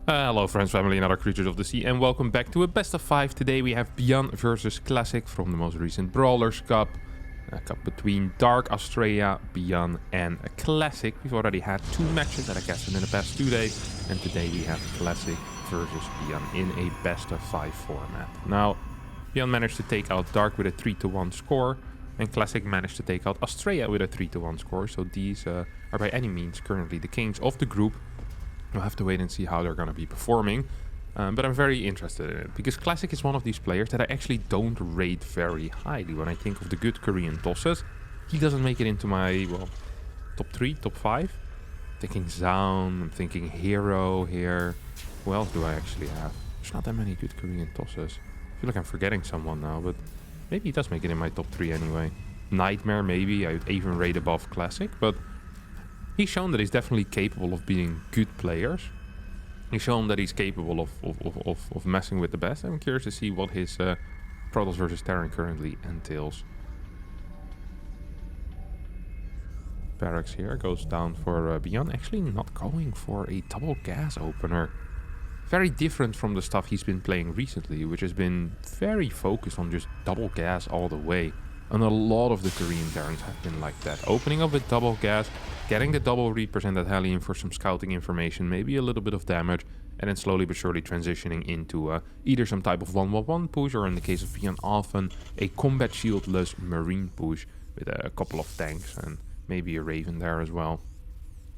Hello friends, family and other creatures of the sea, and welcome back to a best of 5. Today we have ByuN versus Classic from the most recent Brawlers Cup. A cup between Dark Australia, ByuN and a Classic. We've already had 2 matches that I guessed in the past 2 days, and today we have Classic versus ByuN in a best of 5 format. Now, ByuN managed to take out Dark with a 3-1 score, and Classic managed to take out Australia with a 3-1 score, so these are by any means currently the kings of the group. We'll have to wait and see how they're going to be performing. But I'm very interested in it, because Classic is one of these players that I actually don't rate very highly. When I think of the good Korean tosses, he doesn't make it into my, well, top 3, top 5. I'm thinking Zaun, I'm thinking Hero here. Who else do I actually have? There's not that many good Korean tosses. I feel like I'm forgetting someone now, but maybe he does make it in my top 3 anyway. Nightmare, maybe. I would even rate above Classic, but he's shown that he's definitely capable of being good players. He's shown that he's capable of messing with the best. I'm curious to see what his Protoss versus Terran currently entails. Barracks here goes down for ByuN. Actually not going for a double gas opener. Very different from the stuff he's been playing recently, which has been very focused on just double gas all the way. And a lot of the Korean Terrans have been like that. Opening up with double gas, getting the double Reapers and that Hellion for some scouting information, maybe a little bit of damage, and then slowly but surely transitioning into either some type of 1-1-1 push, or in the case of ByuN, often a combat shieldless Marine push with a couple of tanks and maybe a Raven there as well.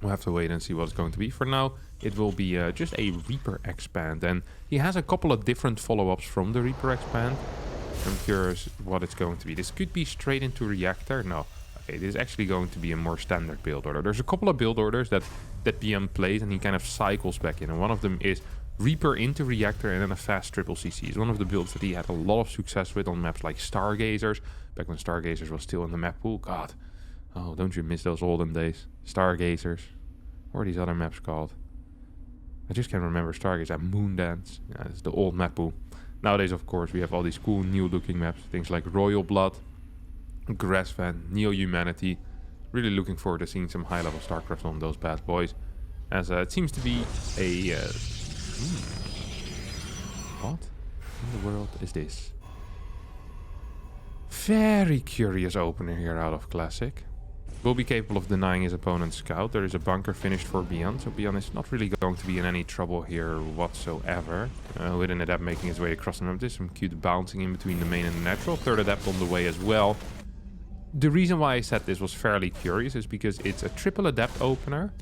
We'll have to wait and see what it's going to be. For now, it will be just a Reaper expand, and he has a couple of different follow-ups from the Reaper expand. I'm curious what it's going to be. This could be straight into Reactor. No. Okay, this is actually going to be a more standard build order. There's a couple of build orders that ByuN plays, and he kind of cycles back in. And one of them is Reaper into Reactor and then a fast triple CC. It's one of the builds that he had a lot of success with on maps like Stargazers. Back when Stargazers was still in the map pool. God. Oh, don't you miss those olden days. Stargazers. What are these other maps called? I just can't remember Stargazer. Moondance. Yeah, it's the old map pool. Nowadays, of course, we have all these cool new-looking maps. Things like Royal Blood, Grassvan, Neo-Humanity. Really looking forward to seeing some high-level StarCraft on those bad boys. As it seems to be a... What in the world is this? Very curious opener here out of Classic. Will be capable of denying his opponent's scout. There is a bunker finished for ByuN, so ByuN is not really going to be in any trouble here whatsoever. With an adept making his way across the map. There's some cute bouncing in between the main and the natural. Third adept on the way as well. The reason why I said this was fairly curious is because it's a triple adept opener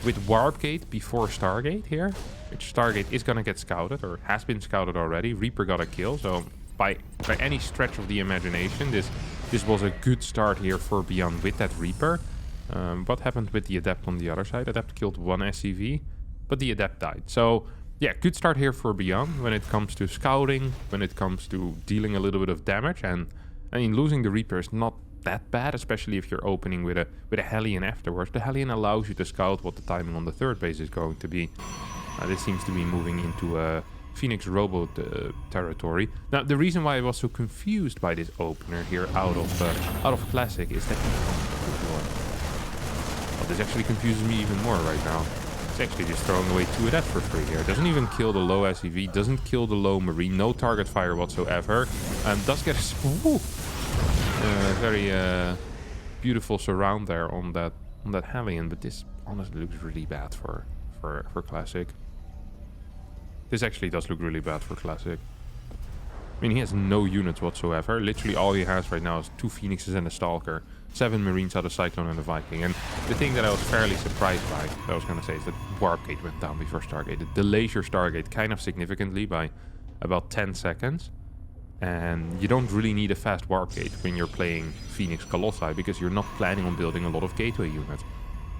with Warp Gate before Stargate here, which Stargate is going to get scouted, or has been scouted already. Reaper got a kill, so by any stretch of the imagination, this was a good start here for ByuN with that Reaper. What happened with the Adept on the other side? Adept killed one SCV, but the Adept died. So, yeah, good start here for ByuN when it comes to scouting, when it comes to dealing a little bit of damage. And, I mean, losing the Reaper is not that bad, especially if you're opening with a Hellion afterwards. The Hellion allows you to scout what the timing on the third base is going to be. This seems to be moving into Phoenix Robot territory. Now, the reason why I was so confused by this opener here out of Classic is that this actually confuses me even more right now. It's actually just throwing away 2 adepts for free here. Doesn't even kill the low SCV, doesn't kill the low Marine, no target fire whatsoever, and does get a very beautiful surround there on that Hellion, but this honestly looks really bad for Classic. This actually does look really bad for Classic. I mean, he has no units whatsoever. Literally all he has right now is 2 Phoenixes and a Stalker, 7 Marines out of Cyclone and a Viking. And the thing that I was fairly surprised by, that I was going to say, is that Warp Gate went down before Stargate. It delays your Stargate kind of significantly by about 10 seconds. And you don't really need a fast Warp Gate when you're playing Phoenix Colossi, because you're not planning on building a lot of gateway units.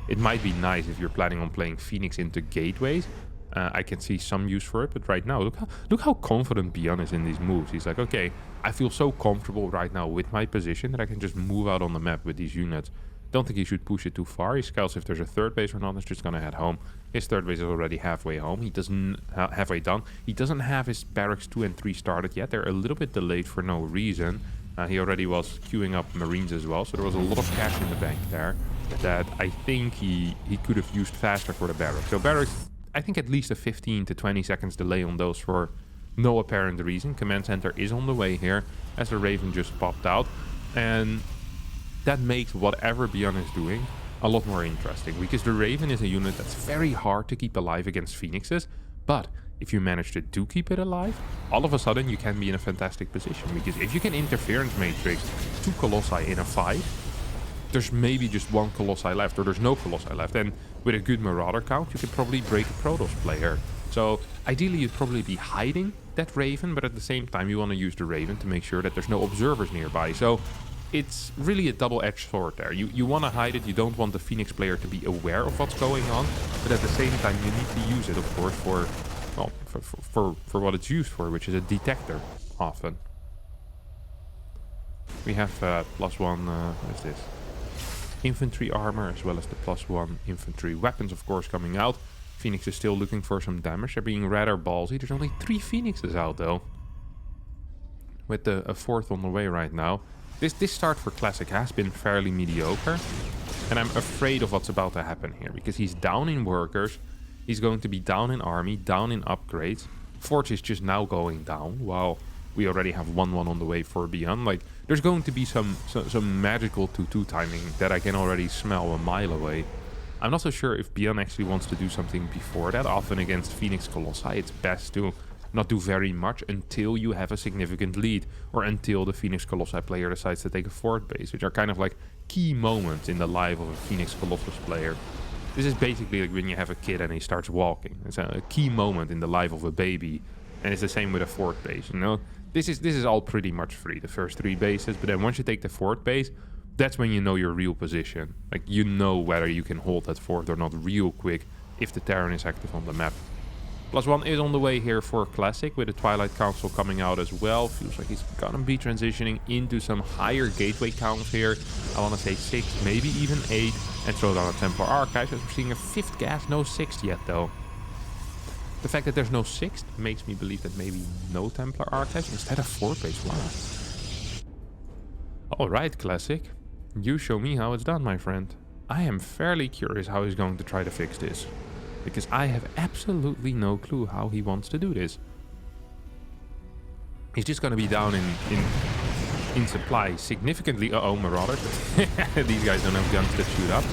It might be nice if you're planning on playing Phoenix into gateways. I can see some use for it, but right now, look how confident ByuN is in these moves. He's like, okay, I feel so comfortable right now with my position that I can just move out on the map with these units. Don't think he should push it too far. He scouts if there's a third base or not. He's just gonna head home. His third base is already halfway home. He doesn't halfway done. He doesn't have his barracks 2 and 3 started yet. They're a little bit delayed for no reason. He already was queuing up Marines as well, so there was a lot of cash in the bank there that I think he could have used faster for the barracks. So barracks, I think at least a 15 to 20 seconds delay on those for no apparent reason. Command center is on the way here as the Raven just popped out. And that makes whatever ByuN is doing a lot more interesting, because the Raven is a unit that's very hard to keep alive against Phoenixes, but if you manage to do keep it alive, all of a sudden you can be in a fantastic position, because if you can interference matrix 2 Colossi in a fight, there's maybe just 1 Colossi left, or there's no Colossi left, and with a good Marauder count you can probably break a Protoss player. So ideally you'd probably be hiding that Raven, but at the same time you want to use the Raven to make sure that there's no observers nearby. So it's really a double-edged sword there. You want to hide it, you don't want the Phoenix player to be aware of what's going on, but at the same time you need to use it, of course, for, well, for what it's used for, which is a detector, often. We have +1, what is this? Infantry armor, as well as the +1 infantry weapons, of course, coming out. Phoenix is still looking for some damage. They're being rather ballsy. There's only 3 Phoenixes out, though, with a 4th on the way right now. This start for Classic has been fairly mediocre, and I'm afraid of what's about to happen here, because he's down in workers, he's going to be down in army, down in upgrades. Forge is just now going down, while we already have 1-1 on the way for ByuN. Like, there's going to be some magical 2-2 timing that I can already smell a mile away. I'm not so sure if ByuN actually wants to do something before that. Often against Phoenix Colossi, it's best to not do very much until you have a significant lead, or until the Phoenix Colossi player decides to take a fort base, which are kind of like key moments in the life of a Phoenix Colossus player. This is basically like when you have a kid and he starts walking. It's a key moment in the life of a baby, and it's the same with a fort base, you know? This is all pretty much free, the first 3 bases, but then once you take the fort base, that's when you know your real position. Like, you know whether you can hold that fort or not real quick if the Terran is active on the map. +1 is on the way here for Classic, with the Twilight Council coming out as well. Feels like he's gonna be transitioning into some higher gateway counts here. I want to say 6, maybe even 8, and throw down a Templar Archive, as we're seeing a 5th gas, no 6th yet though. The fact that there's no 6th makes me believe that maybe no Templar Archives instead of 4 base. Wow. Alright, Classic. You show me how it's done, my friend. I am fairly curious how he's going to try to fix this, because I have absolutely no clue how he wants to do this. He's just going to be down in supply significantly. Uh-oh, Marauders. These guys don't have guns that shoot up.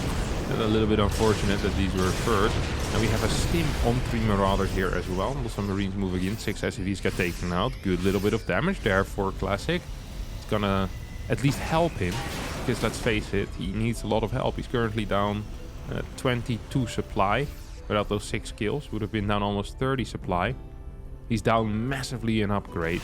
That's a little bit unfortunate that these were first. And we have a stim on 3 Marauders here as well. Some Marines moving in, 6 SCVs get taken out. Good little bit of damage there for Classic. It's gonna at least help him, because let's face it, he needs a lot of help. He's currently down 22 supply. Without those 6 kills, would have been down almost 30 supply. He's down massively in upgrades.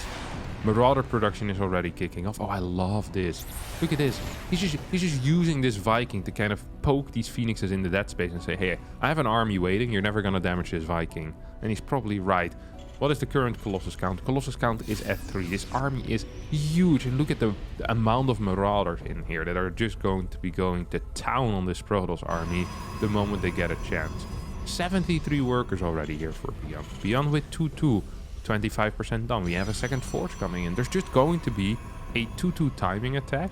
Marauder production is already kicking off. Oh, I love this. Look at this. He's just using this Viking to kind of poke these Phoenixes in the dead space and say, hey, I have an army waiting. You're never going to damage this Viking. And he's probably right. What is the current Colossus count? Colossus count is at 3. This army is huge. And look at the amount of Marauders in here that are just going to be going to town on this Protoss army the moment they get a chance. 73 workers already here for ByuN. ByuN with 2-2. 25% done. We have a second forge coming in. There's just going to be a 2-2 timing attack,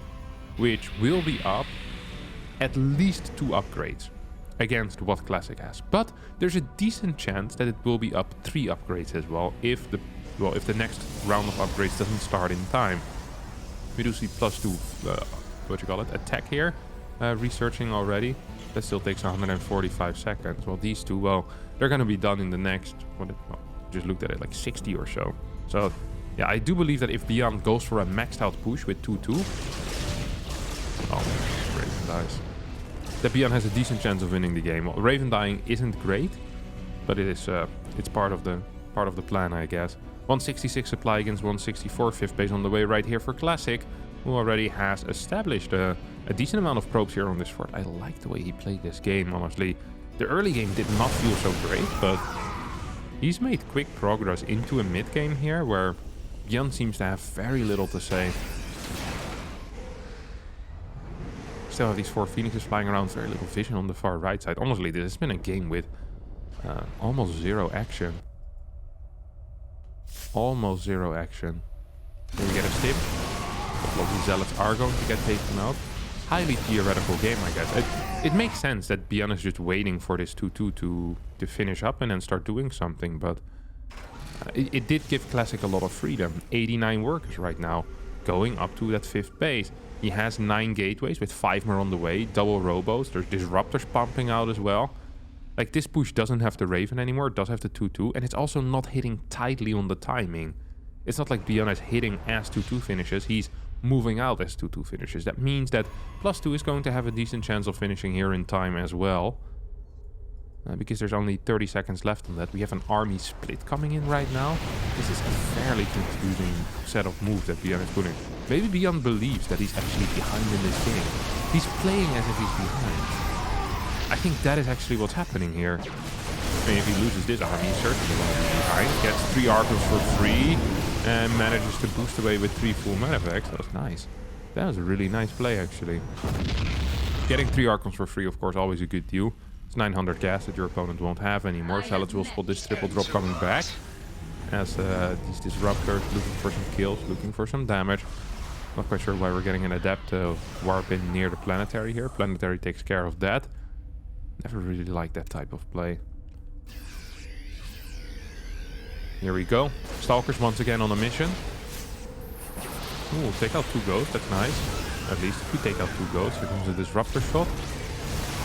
which will be up at least 2 upgrades against what Classic has. But there's a decent chance that it will be up 3 upgrades as well if the next round of upgrades doesn't start in time. We do see +2 attack here. Researching already. That still takes 145 seconds. Well, these 2, well, they're going to be done in the next, just looked at it, like 60 or so. So yeah, I do believe that if ByuN goes for a maxed out push with 2-2, oh, Raven dies, that ByuN has a decent chance of winning the game. Well, Raven dying isn't great, but it is it's part of the plan, I guess. 166 supply against 164, 5th base on the way right here for Classic, who already has established a decent amount of probes here on this fort. I like the way he played this game, honestly. The early game did not feel so great, but he's made quick progress into a mid-game here, where ByuN seems to have very little to say. Still have these 4 Phoenixes flying around, very little vision on the far right side. Honestly, this has been a game with almost 0 action. Almost 0 action. Here we get a stim. A couple of these zealots are going to get taken out. highly theoretical game, I guess. It makes sense that ByuN is just waiting for this 2-2 to finish up and then start doing something, but it did give Classic a lot of freedom. 89 workers right now, going up to that 5th base. He has 9 gateways with 5 more on the way, double robos. There's disruptors pumping out as well. Like, this push doesn't have the Raven anymore, it does have the 2-2, and it's also not hitting tightly on the timing. It's not like ByuN is hitting as 2-2 finishes, he's moving out as 2-2 finishes. That means that +2 is going to have a decent chance of finishing here in time as well. Because there's only 30 seconds left on that. We have an army split coming in right now. This is a fairly confusing set of moves that ByuN is putting. Maybe ByuN believes that he's actually behind in this game. He's playing as if he's behind. I think that is actually what's happening here. I mean, if he loses this army, he's certainly going to be behind. Gets 3 archers for free and manages to boost away with 3 full medavacs. That was nice. That was a really nice play, actually. Getting 3 archons for free, of course, always a good deal. It's 900 gas that your opponent won't have anymore. Salads will spot this triple drop coming back. As these disruptors looking for some kills, looking for some damage. Not quite sure why we're getting an adept warp in near the planetary here. Planetary takes care of that. Never really liked that type of play. Here we go. Stalkers once again on a mission. Ooh, we'll take out 2 ghosts, that's nice. At least we take out 2 ghosts. Here comes a disruptor shot.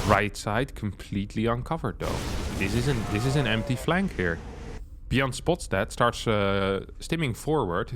Right side completely uncovered though. This is an empty flank here. ByuN spots that, starts stimming forward.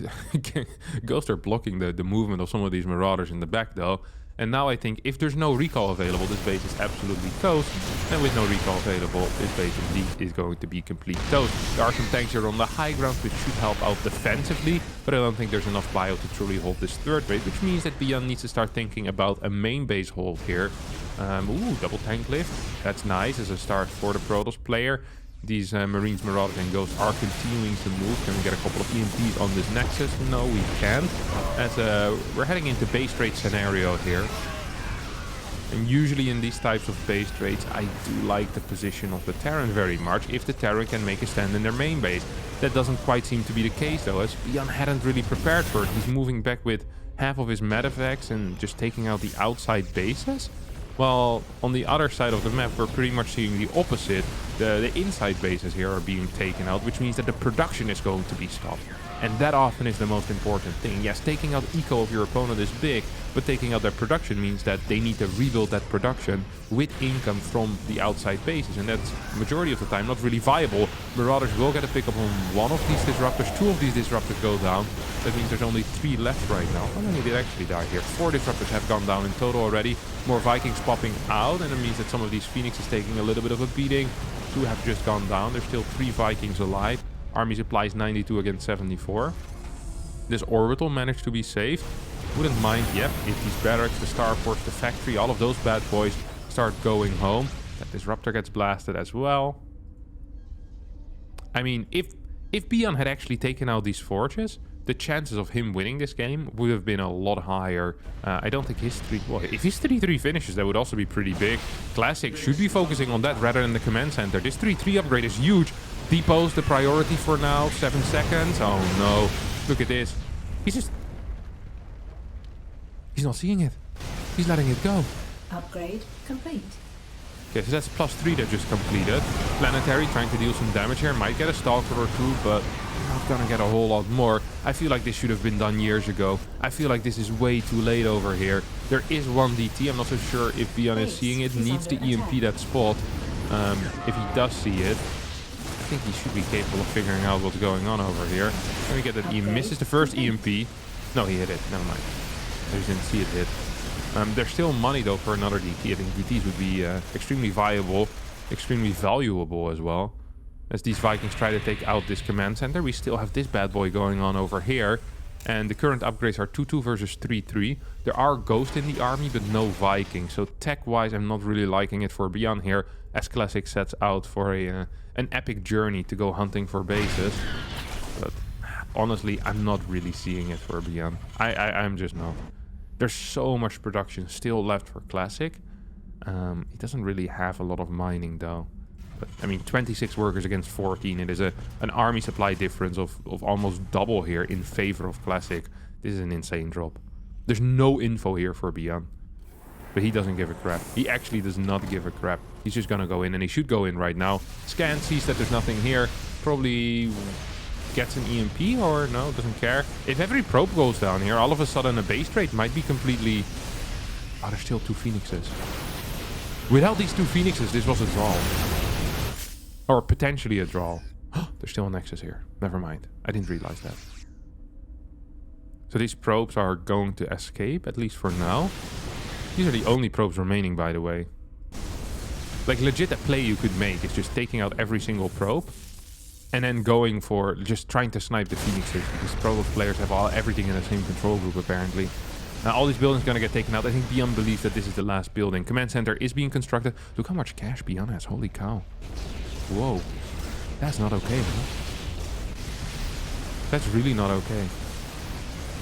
Ghosts are blocking the movement of some of these marauders in the back though. And now I think if there's no recall available, this base is absolutely toast. And with no recall available, this base indeed is going to be complete toast. There are some tanks here on the high ground which should help out defensively, but I don't think there's enough bio to truly hold this 3rd base, which means that ByuN needs to start thinking about a main base hold here. Ooh, double tank lift. That's nice as a start for the Protoss player. These Marines, Marauders, and Ghosts are continuing to move. Can we get a couple of EMPs on this Nexus? No, we can't. As we're heading into base trade scenario here. And usually in these types of base trades, I do like the position of the Terran very much, if the Terran can make a stand in their main base. That doesn't quite seem to be the case though, as ByuN hadn't really prepared for it. He's moving back with half of his medavacs and just taking out the outside bases. Well, on the other side of the map, we're pretty much seeing the opposite. The inside bases here are being taken out, which means that the production is going to be stopped. And that often is the most important thing. Yes, taking out eco of your opponent is big, but taking out their production means that they need to rebuild that production with income from the outside bases. And that's, majority of the time, not really viable. Marauders will get a pickup on 1 of these disruptors. 2 of these disruptors go down. That means there's only 3 left right now. How many did actually die here? 4 disruptors have gone down in total already. More Vikings popping out, and it means that some of these Phoenixes taking a little bit of a beating. 2 have just gone down. There's still 3 Vikings alive. Army supplies 92 against 74. This orbital managed to be saved. Wouldn't mind, yep, if these barracks, the starports, the factory, all of those bad boys start going home. That disruptor gets blasted as well. I mean, if ByuN had actually taken out these forges, the chances of him winning this game would have been a lot higher. I don't think his 3... Well, if his 3-3 finishes, that would also be pretty big. Classic should be focusing on that rather than the command center. This 3-3 upgrade is huge. Depot's the priority for now. 7 seconds. Oh no. Look at this. He's not seeing it. He's letting it go. Upgrade complete. Okay, so that's +3 that just completed. Planetary trying to deal some damage here. Might get a Stalker or 2, but not gonna get a whole lot more. I feel like this should have been done years ago. I feel like this is way too late over here. There is 1 DT. I'm not so sure if ByuN is seeing it. Needs to EMP that spot. If he does see it, I think he should be capable of figuring out what's going on over here. Let me get that. He misses the first EMP. No, he hit it. Never mind. I just didn't see it hit. There's still money though for another DT. I think DTs would be extremely viable, extremely valuable as well. As these Vikings try to take out this command center, we still have this bad boy going on over here. And the current upgrades are 2-2 versus 3-3. There are ghosts in the army, but no Vikings. So tech-wise, I'm not really liking it for ByuN here, as Classic sets out for an epic journey to go hunting for bases. But honestly, I'm not really seeing it for ByuN. I'm just not. There's so much production still left for Classic. He doesn't really have a lot of mining though. But I mean, 26 workers against 14. It is an army supply difference of almost double here in favor of Classic. This is an insane drop. There's no info here for ByuN. But he doesn't give a crap. He actually does not give a crap. He's just gonna go in, and he should go in right now. Scan, sees that there's nothing here. Probably gets an EMP, or no, doesn't care. If every probe goes down here, all of a sudden a base trade might be completely... Oh, there's still 2 Phoenixes. Without these 2 Phoenixes, this was a draw. Or potentially a draw. There's still a Nexus here. Never mind. I didn't realize that. So these probes are going to escape, at least for now. These are the only probes remaining, by the way. Like, legit, a play you could make is just taking out every single probe and then going for just trying to snipe the Phoenixes, because probe players have everything in the same control group, apparently. Now, all these buildings are going to get taken out. I think ByuN believes that this is the last building. Command center is being constructed. Look how much cash ByuN has. Holy cow. Whoa. That's not okay, man. That's really not okay.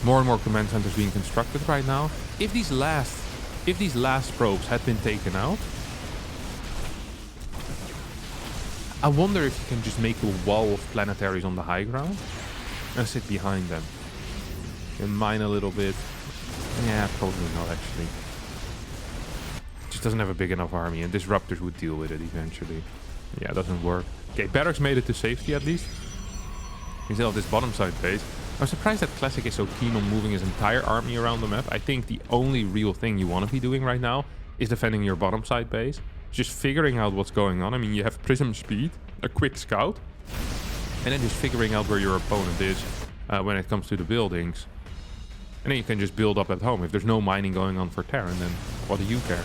More and more command centers being constructed right now. If these last probes had been taken out, I wonder if you can just make a wall of planetaries on the high ground and sit behind them. And mine a little bit. Yeah, probably not, actually. Just doesn't have a big enough army, and disruptors would deal with it eventually. Yeah, it doesn't work. Okay, barracks made it to safety at least. Instead of this bottom side base. I'm surprised that Classic is so keen on moving his entire army around the map. I think the only real thing you want to be doing right now is defending your bottom side base. Just figuring out what's going on. I mean, you have prism speed, a quick scout, and then just figuring out where your opponent is when it comes to the buildings. And then you can just build up at home. If there's no mining going on for Terran, then what do you care?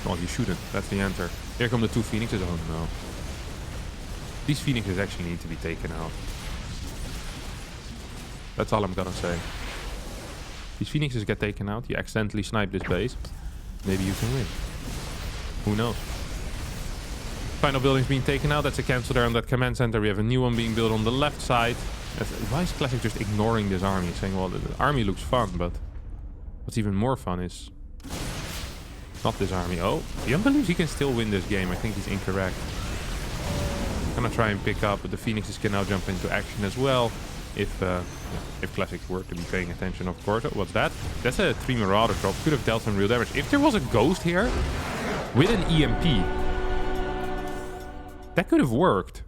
Well, you shouldn't. That's the answer. Here come the 2 Phoenixes. Oh no. These Phoenixes actually need to be taken out. That's all I'm gonna say. These Phoenixes get taken out. You accidentally snipe this base. Maybe you can win. Who knows? Final building's being taken out. That's a cancel there on that command center. We have a new one being built on the left side. Why is Classic just ignoring this army? Saying, well, the army looks fun, but what's even more fun is not this army. Oh, ByuN believes he can still win this game. I think he's incorrect. I'm gonna try and pick up, but the Phoenixes can now jump into action as well. If Classic were to be paying attention, of course. Oh, what's that? That's a 3 Marauder drop. Could have dealt some real damage. If there was a ghost here with an EMP, that could have worked.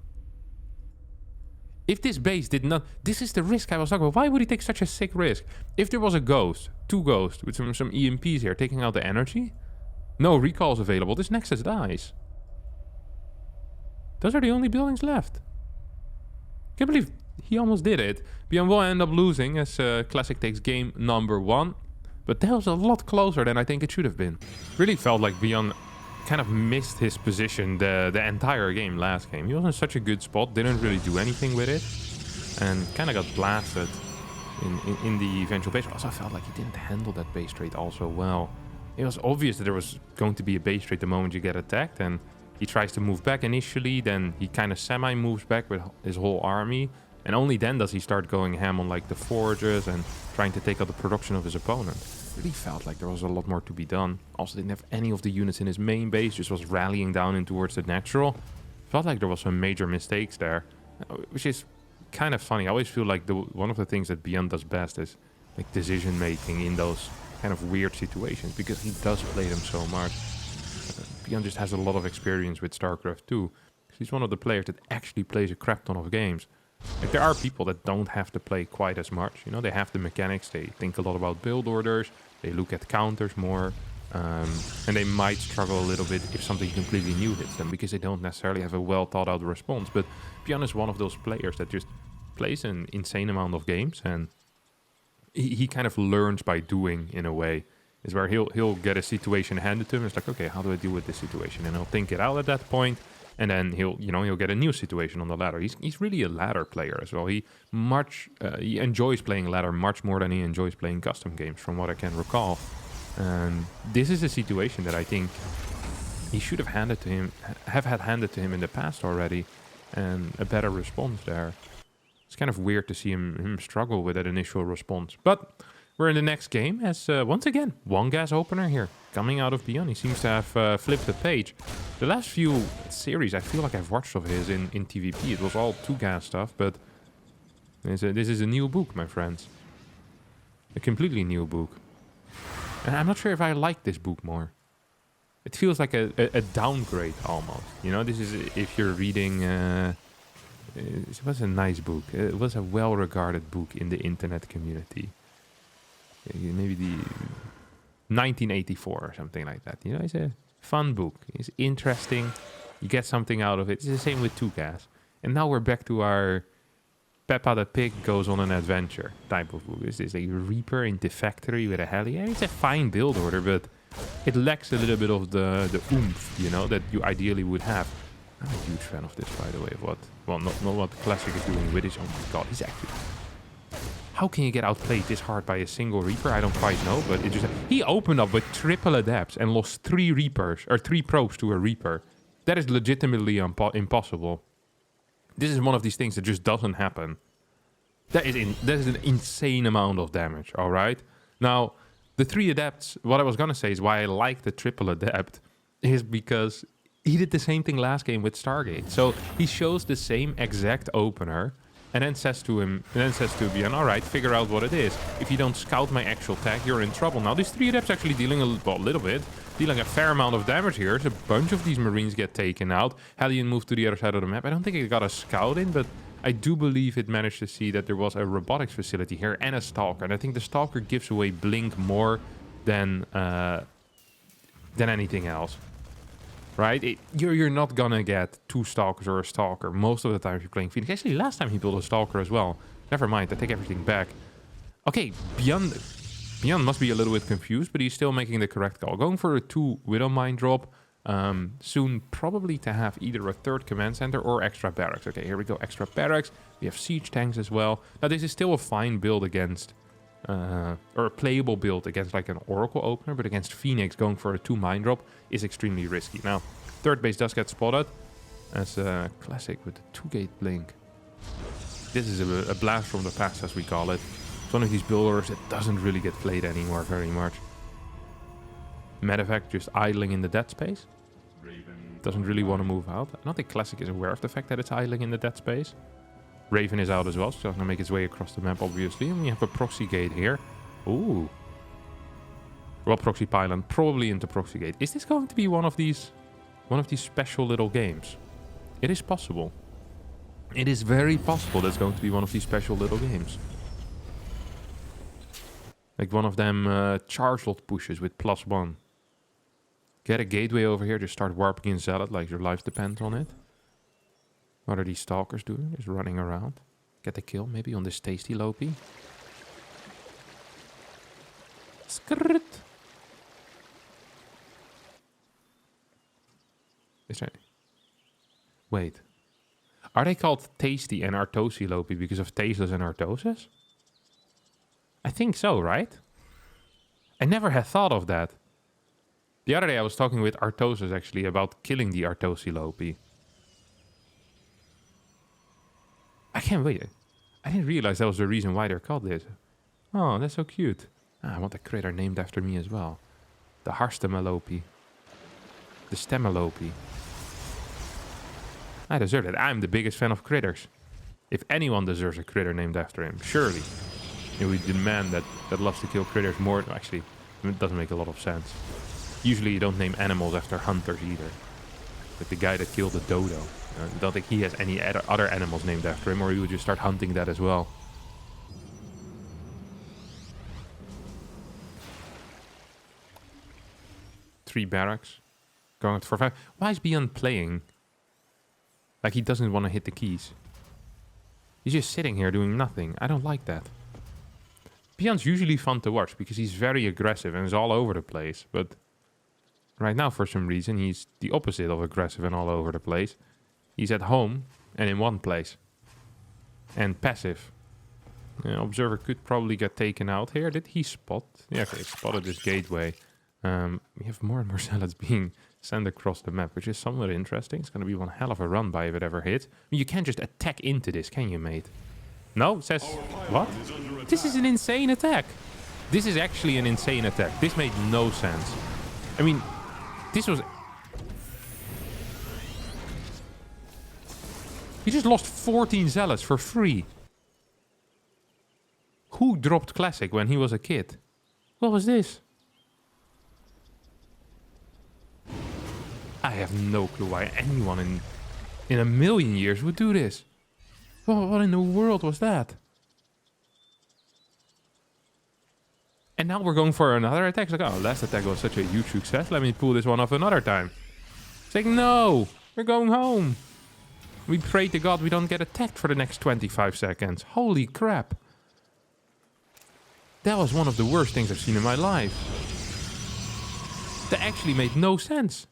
If this base did not... This is the risk I was talking about. Why would he take such a sick risk? If there was a ghost, 2 ghosts with some EMPs here taking out the energy, no recalls available, this Nexus dies. Those are the only buildings left. Can't believe he almost did it. ByuN will end up losing as Classic takes game number 1. But that was a lot closer than I think it should have been. Really felt like ByuN kind of missed his position the entire game last game. He was in such a good spot, didn't really do anything with it, and kind of got blasted in the eventual base. Also, I felt like he didn't handle that base trade also well. It was obvious that there was going to be a base trade the moment you get attacked, and he tries to move back initially, then he kind of semi-moves back with his whole army, and only then does he start going ham on like the forges and trying to take out the production of his opponent. Really felt like there was a lot more to be done. Also didn't have any of the units in his main base, just was rallying down in towards the natural. Felt like there was some major mistakes there, which is kind of funny. I always feel like one of the things that ByuN does best is like decision making in those kind of weird situations, because he does play them so much. ByuN just has a lot of experience with StarCraft 2. He's one of the players that actually plays a crap ton of games. Like, there are people that don't have to play quite as much. You know, they have the mechanics, they think a lot about build orders, they look at counters more, and they might struggle a little bit if something completely new hits them, because they don't necessarily have a well thought out response. But ByuN is one of those players that just plays an insane amount of games, and he kind of learns by doing, in a way. Is where he'll get a situation handed to him. It's like, okay, how do I deal with this situation? And he'll think it out at that point, and then he'll get a new situation on the ladder. He's really a ladder player as well. He enjoys playing ladder much more than he enjoys playing custom games, from what I can recall. And this is a situation that I think he should have had handed to him in the past already, and a better response there. It's kind of weird to see him struggle with that initial response, but we're in the next game as, once again, 1 gas opener here, coming out of ByuN. He seems to have flipped the page. The last few series I feel like I've watched of his in TVP, it was all 2 gas stuff, but this is a new book, my friends. A completely new book. And I'm not sure if I like this book more. It feels like a downgrade almost. You know, this is if you're reading... it was a nice book. It was a well-regarded book in the internet community. Maybe the 1984 or something like that. You know, it's a fun book. It's interesting. You get something out of it. It's the same with 2Ks. And now we're back to our Peppa the Pig goes on an adventure type of book. This is a Reaper in the factory with a heli. It's a fine build order, but it lacks a little bit of the oomph, you know, that you ideally would have. I'm a huge fan of this, by the way. Not what Classic is doing with his. Oh my god, he's actually... How can you get outplayed this hard by a single Reaper? I don't quite know, but it just... He opened up with triple adapts and lost 3 Reapers, or 3 probes to a Reaper. That is legitimately impossible. This is one of these things that just doesn't happen. That is an insane amount of damage, alright? Now, the 3 adapts, what I was gonna say is why I like the triple adapt, is because he did the same thing last game with Stargate. So he shows the same exact opener, and then says to ByuN, alright, figure out what it is. If you don't scout my actual tag, you're in trouble. Now, these 3 adapts actually dealing dealing a fair amount of damage here. So a bunch of these Marines get taken out. Hellion moved to the other side of the map. I don't think it got a scout in, but I do believe it managed to see that there was a robotics facility here and a Stalker. And I think the Stalker gives away Blink more than anything else. Right? You're not gonna get 2 Stalkers or a Stalker most of the time if you're playing Phoenix. Actually, last time he built a Stalker as well. Never mind, I take everything back. Okay, ByuN must be a little bit confused, but he's still making the correct call. Going for a 2 Widow Mine drop. Soon probably to have either a 3rd command center or extra barracks. Okay, here we go, extra barracks. We have siege tanks as well. Now, this is still a fine build against... or a playable build against like an Oracle opener, but against Phoenix going for a 2 mine drop is extremely risky. Now, 3rd base does get spotted as a Classic with the 2-gate blink. This is a blast from the past, as we call it. It's one of these builders that doesn't really get played anymore very much. Medevac just idling in the dead space. Doesn't really want to move out. I don't think Classic is aware of the fact that it's idling in the dead space. Raven is out as well, so it's going to make its way across the map, obviously. And we have a proxy gate here. Ooh. Well, proxy pylon, probably into proxy gate. Is this going to be one of these special little games? It is possible. It is very possible that's going to be one of these special little games. Like one of them charge lot pushes with +1. Get a gateway over here, just start warping in Zealot like your life depends on it. What are these Stalkers doing? Just running around. Get a kill maybe on this tasty Lopi. Skrrt. Is there... Wait. Are they called Tasty and Artosi Lopi because of Tasteless and Artosis? I think so, right? I never had thought of that. The other day I was talking with Artosis actually about killing the Artosi Lopi. I can't wait. I didn't realize that was the reason why they're called this. Oh, that's so cute. I want a critter named after me as well. The Harstemalopi. The Stemalopi. I deserve it. I'm the biggest fan of critters. If anyone deserves a critter named after him, surely. And we demand that loves to kill critters more. Actually, it doesn't make a lot of sense. Usually you don't name animals after hunters either. Like the guy that killed the dodo. I don't think he has any other animals named after him, or he would just start hunting that as well. Three barracks. Going for 5. Why is ByuN playing? Like he doesn't want to hit the keys. He's just sitting here doing nothing. I don't like that. ByuN's usually fun to watch because he's very aggressive and is all over the place. But right now, for some reason, he's the opposite of aggressive and all over the place. He's at home and in one place. And passive. Observer could probably get taken out here. Did he spot? Yeah, okay, spotted this gateway. We have more and more zealots being sent across the map, which is somewhat interesting. It's going to be one hell of a run by if it ever hits. I mean, you can't just attack into this, can you, mate? No? It says... What? This is an insane attack. This is actually an insane attack. This made no sense. I mean, this was... He just lost 14 zealots for free. Who dropped Classic when he was a kid? What was this? I have no clue why anyone in a million years would do this. What in the world was that? And now we're going for another attack. It's like, oh, last attack was such a huge success. Let me pull this one off another time. It's like, no, we're going home. We pray to God we don't get attacked for the next 25 seconds. Holy crap. That was one of the worst things I've seen in my life. That actually made no sense.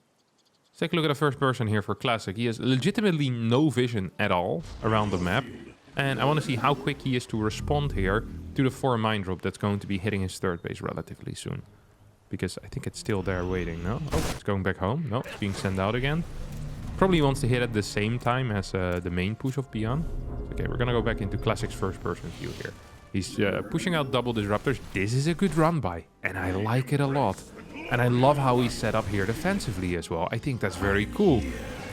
Let's take a look at the first person here for Classic. He has legitimately no vision at all around the map. And I want to see how quick he is to respond here to the 4 mine drop that's going to be hitting his third base relatively soon. Because I think it's still there waiting, no? Oh, it's going back home. No, it's being sent out again. Probably wants to hit at the same time as the main push of ByuN. Okay, we're going to go back into Classic's first person view here. He's pushing out double disruptors. This is a good run by, and I like it a lot. And I love how he's set up here defensively as well. I think that's very cool.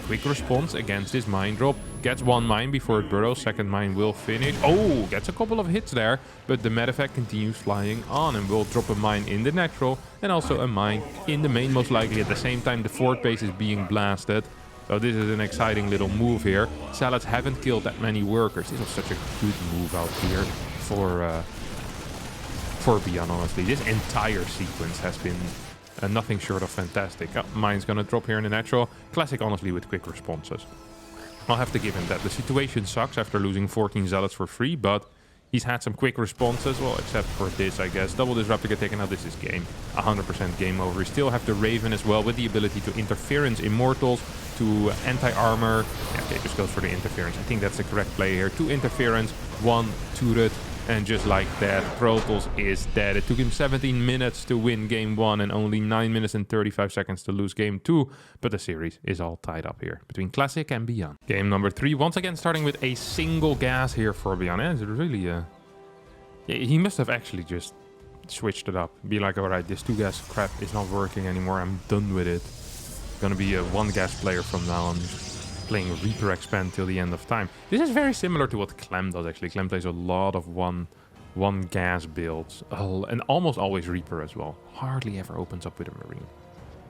Quick response against this mine drop. Gets 1 mine before it burrows. Second mine will finish. Oh, gets a couple of hits there. But the medevac continues flying on and will drop a mine in the natural. And also a mine in the main, most likely. At the same time, the fourth base is being blasted. So this is an exciting little move here. Salads haven't killed that many workers. This was such a good move out here for ByuN, honestly. This entire sequence has been nothing short of fantastic. Oh, mine's gonna drop here in the natural. Classic, honestly, with quick responses. I'll have to give him that. The situation sucks after losing 14 zealots for free, but he's had some quick responses. Well, except for this, I guess. Double disruptor get taken out. This is game. 100% game over. We still have the Raven as well with the ability to interference Immortals, to anti-armor. Yeah, okay, just goes for the interference. I think that's the correct play here. 2 interference, 1 turret. And just like that, Protoss is dead. It took him 17 minutes to win game 1 and only 9 minutes and 35 seconds to lose game 2. But the series is all tied up here between Classic and ByuN. Game number 3, once again starting with a single gas here for ByuN. Yeah, it's really... Yeah, he must have actually just switched it up. Be like, alright, this 2 gas crap is not working anymore. I'm done with it. Gonna be a 1 gas player from now on. Playing Reaper Expand till the end of time. This is very similar to what Clem does, actually. Clem plays a lot of one gas builds. And almost always Reaper as well. Hardly ever opens up with a Marine.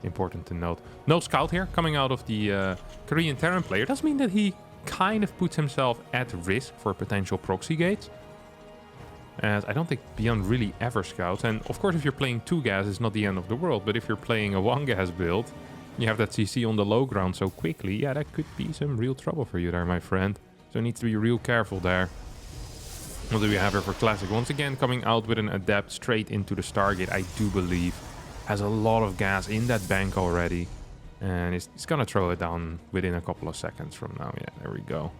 Important to note. No scout here coming out of the Korean Terran player. Does mean that he kind of puts himself at risk for potential proxy gates. As I don't think ByuN really ever scouts. And of course, if you're playing 2 gas, it's not the end of the world. But if you're playing a 1 gas build, you have that CC on the low ground so quickly. Yeah, that could be some real trouble for you there, my friend. So you need to be real careful there. What do we have here for Classic? Once again, coming out with an Adept straight into the Stargate, I do believe. Has a lot of gas in that bank already. And he's gonna throw it down within a couple of seconds from now. Yeah, there we go.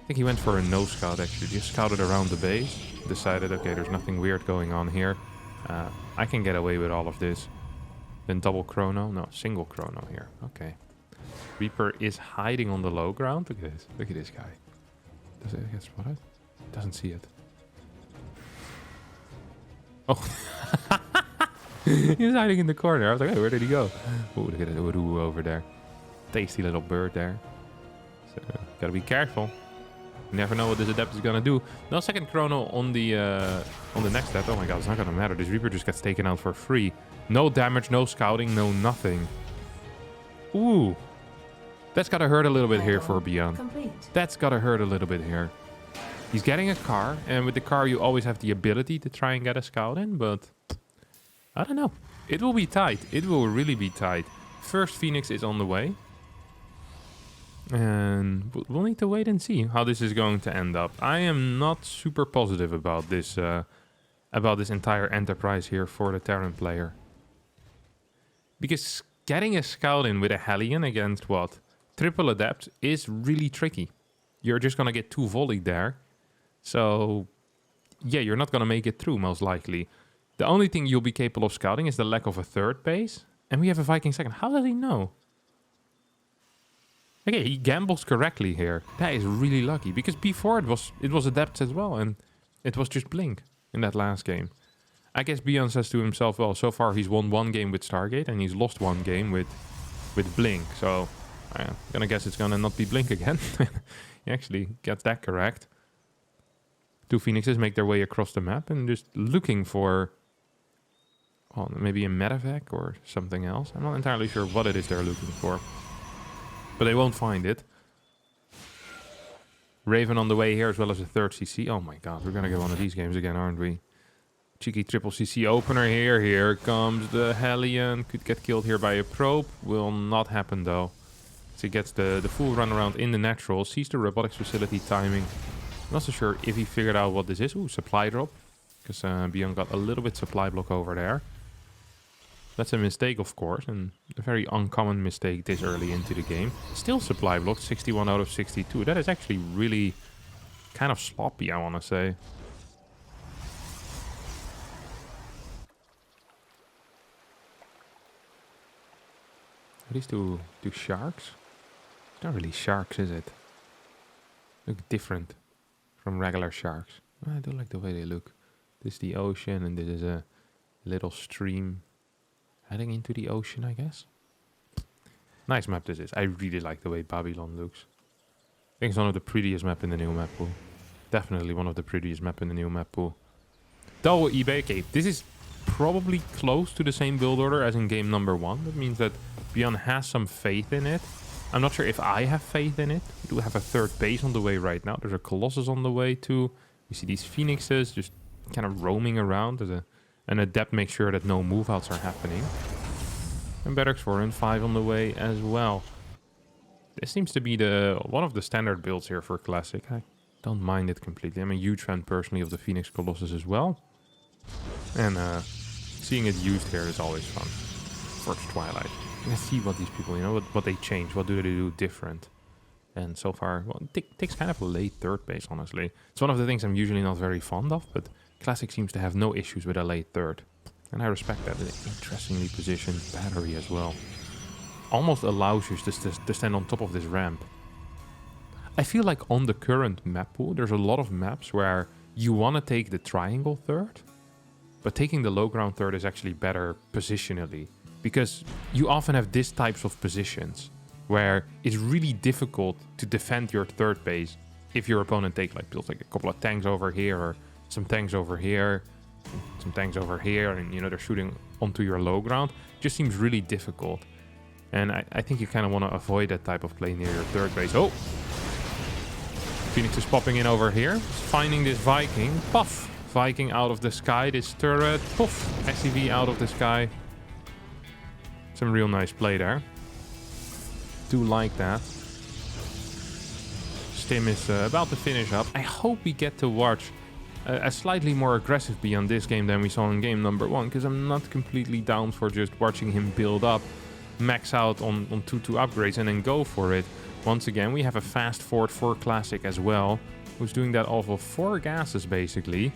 I think he went for a no scout, actually. Just scouted around the base. Decided, okay, there's nothing weird going on here. I can get away with all of this. Then double chrono. No, single chrono here. Okay. Reaper is hiding on the low ground. Look at this. Look at this guy. Does it get spotted? Doesn't see it. Oh. He was hiding in the corner. I was like, hey, where did he go? Oh, look at that Uru over there. Tasty little bird there. So, gotta be careful. You never know what this Adept is gonna do. No second chrono on the next step. Oh my god, it's not gonna matter. This Reaper just gets taken out for free. No damage, no scouting, no nothing. Ooh. That's gotta hurt a little bit here for ByuN. That's gotta hurt a little bit here. He's getting a car, and with the car you always have the ability to try and get a scout in, but I don't know. It will be tight. It will really be tight. First Phoenix is on the way. And we'll need to wait and see how this is going to end up. I am not super positive about this entire enterprise here for the Terran player. Because getting a scout in with a Hellion against what? Triple Adept is really tricky. You're just going to get 2 volleyed there. So, yeah, you're not going to make it through, most likely. The only thing you'll be capable of scouting is the lack of a third base. And we have a Viking second. How does he know? Okay, he gambles correctly here. That is really lucky. Because before it was Adepts as well. And it was just Blink in that last game. I guess ByuN says to himself, well, so far he's won 1 game with Stargate and he's lost 1 game with Blink. So I'm gonna guess it's gonna not be Blink again. He actually gets that correct. 2 Phoenixes make their way across the map and just looking for, well, maybe a medevac or something else. I'm not entirely sure what it is they're looking for. But they won't find it. Raven on the way here as well as a third CC. Oh my god, we're gonna get one of these games again, aren't we? Cheeky triple CC opener here. Here comes the Hellion. Could get killed here by a probe. Will not happen though. So he gets the full run around in the natural. Sees the robotics facility timing. Not so sure if he figured out what this is. Ooh, supply drop. Because ByuN got a little bit supply block over there. That's a mistake, of course. And a very uncommon mistake this early into the game. Still supply blocked. 61 out of 62. That is actually really kind of sloppy, I want to say. Are these two sharks? It's not really sharks, is it? Look different from regular sharks. I do like the way they look. This is the ocean, and this is a little stream heading into the ocean, I guess. Nice map this is. I really like the way Babylon looks. I think it's one of the prettiest map in the new map pool. Definitely one of the prettiest map in the new map pool. Double eBay. Okay, this is probably close to the same build order as in game number 1. That means that ByuN has some faith in it. I'm not sure if I have faith in it. We do have a third base on the way right now. There's a Colossus on the way too. You see these Phoenixes just kind of roaming around. There's an Adept makes sure that no move outs are happening. And Barracks 4 and 5 on the way as well. This seems to be one of the standard builds here for Classic. I don't mind it completely. I'm a huge fan personally of the Phoenix Colossus as well. And seeing it used here is always fun. First Twilight. Let's see what these people, what they change. What do they do different? And so far, well, it takes kind of a late third base, honestly. It's one of the things I'm usually not very fond of, but Classic seems to have no issues with a late third. And I respect that. An interestingly positioned battery as well. Almost allows you to stand on top of this ramp. I feel like on the current map pool, there's a lot of maps where you want to take the triangle third, but taking the low ground third is actually better positionally. Because you often have these types of positions where it's really difficult to defend your third base if your opponent builds like a couple of tanks over here or some tanks over here, some tanks over here, and they're shooting onto your low ground. It just seems really difficult. And I think you kind of want to avoid that type of play near your third base. Oh! Phoenix is popping in over here, finding this Viking. Puff! Viking out of the sky, this turret. Puff! SCV out of the sky. Some real nice play there. Do like that. Stim is about to finish up. I hope we get to watch a slightly more aggressive ByuN this game than we saw in game number 1, because I'm not completely down for just watching him build up, max out on 2-2 upgrades and then go for it. Once again, we have a fast forward for Classic as well, who's doing that off of 4 gases basically.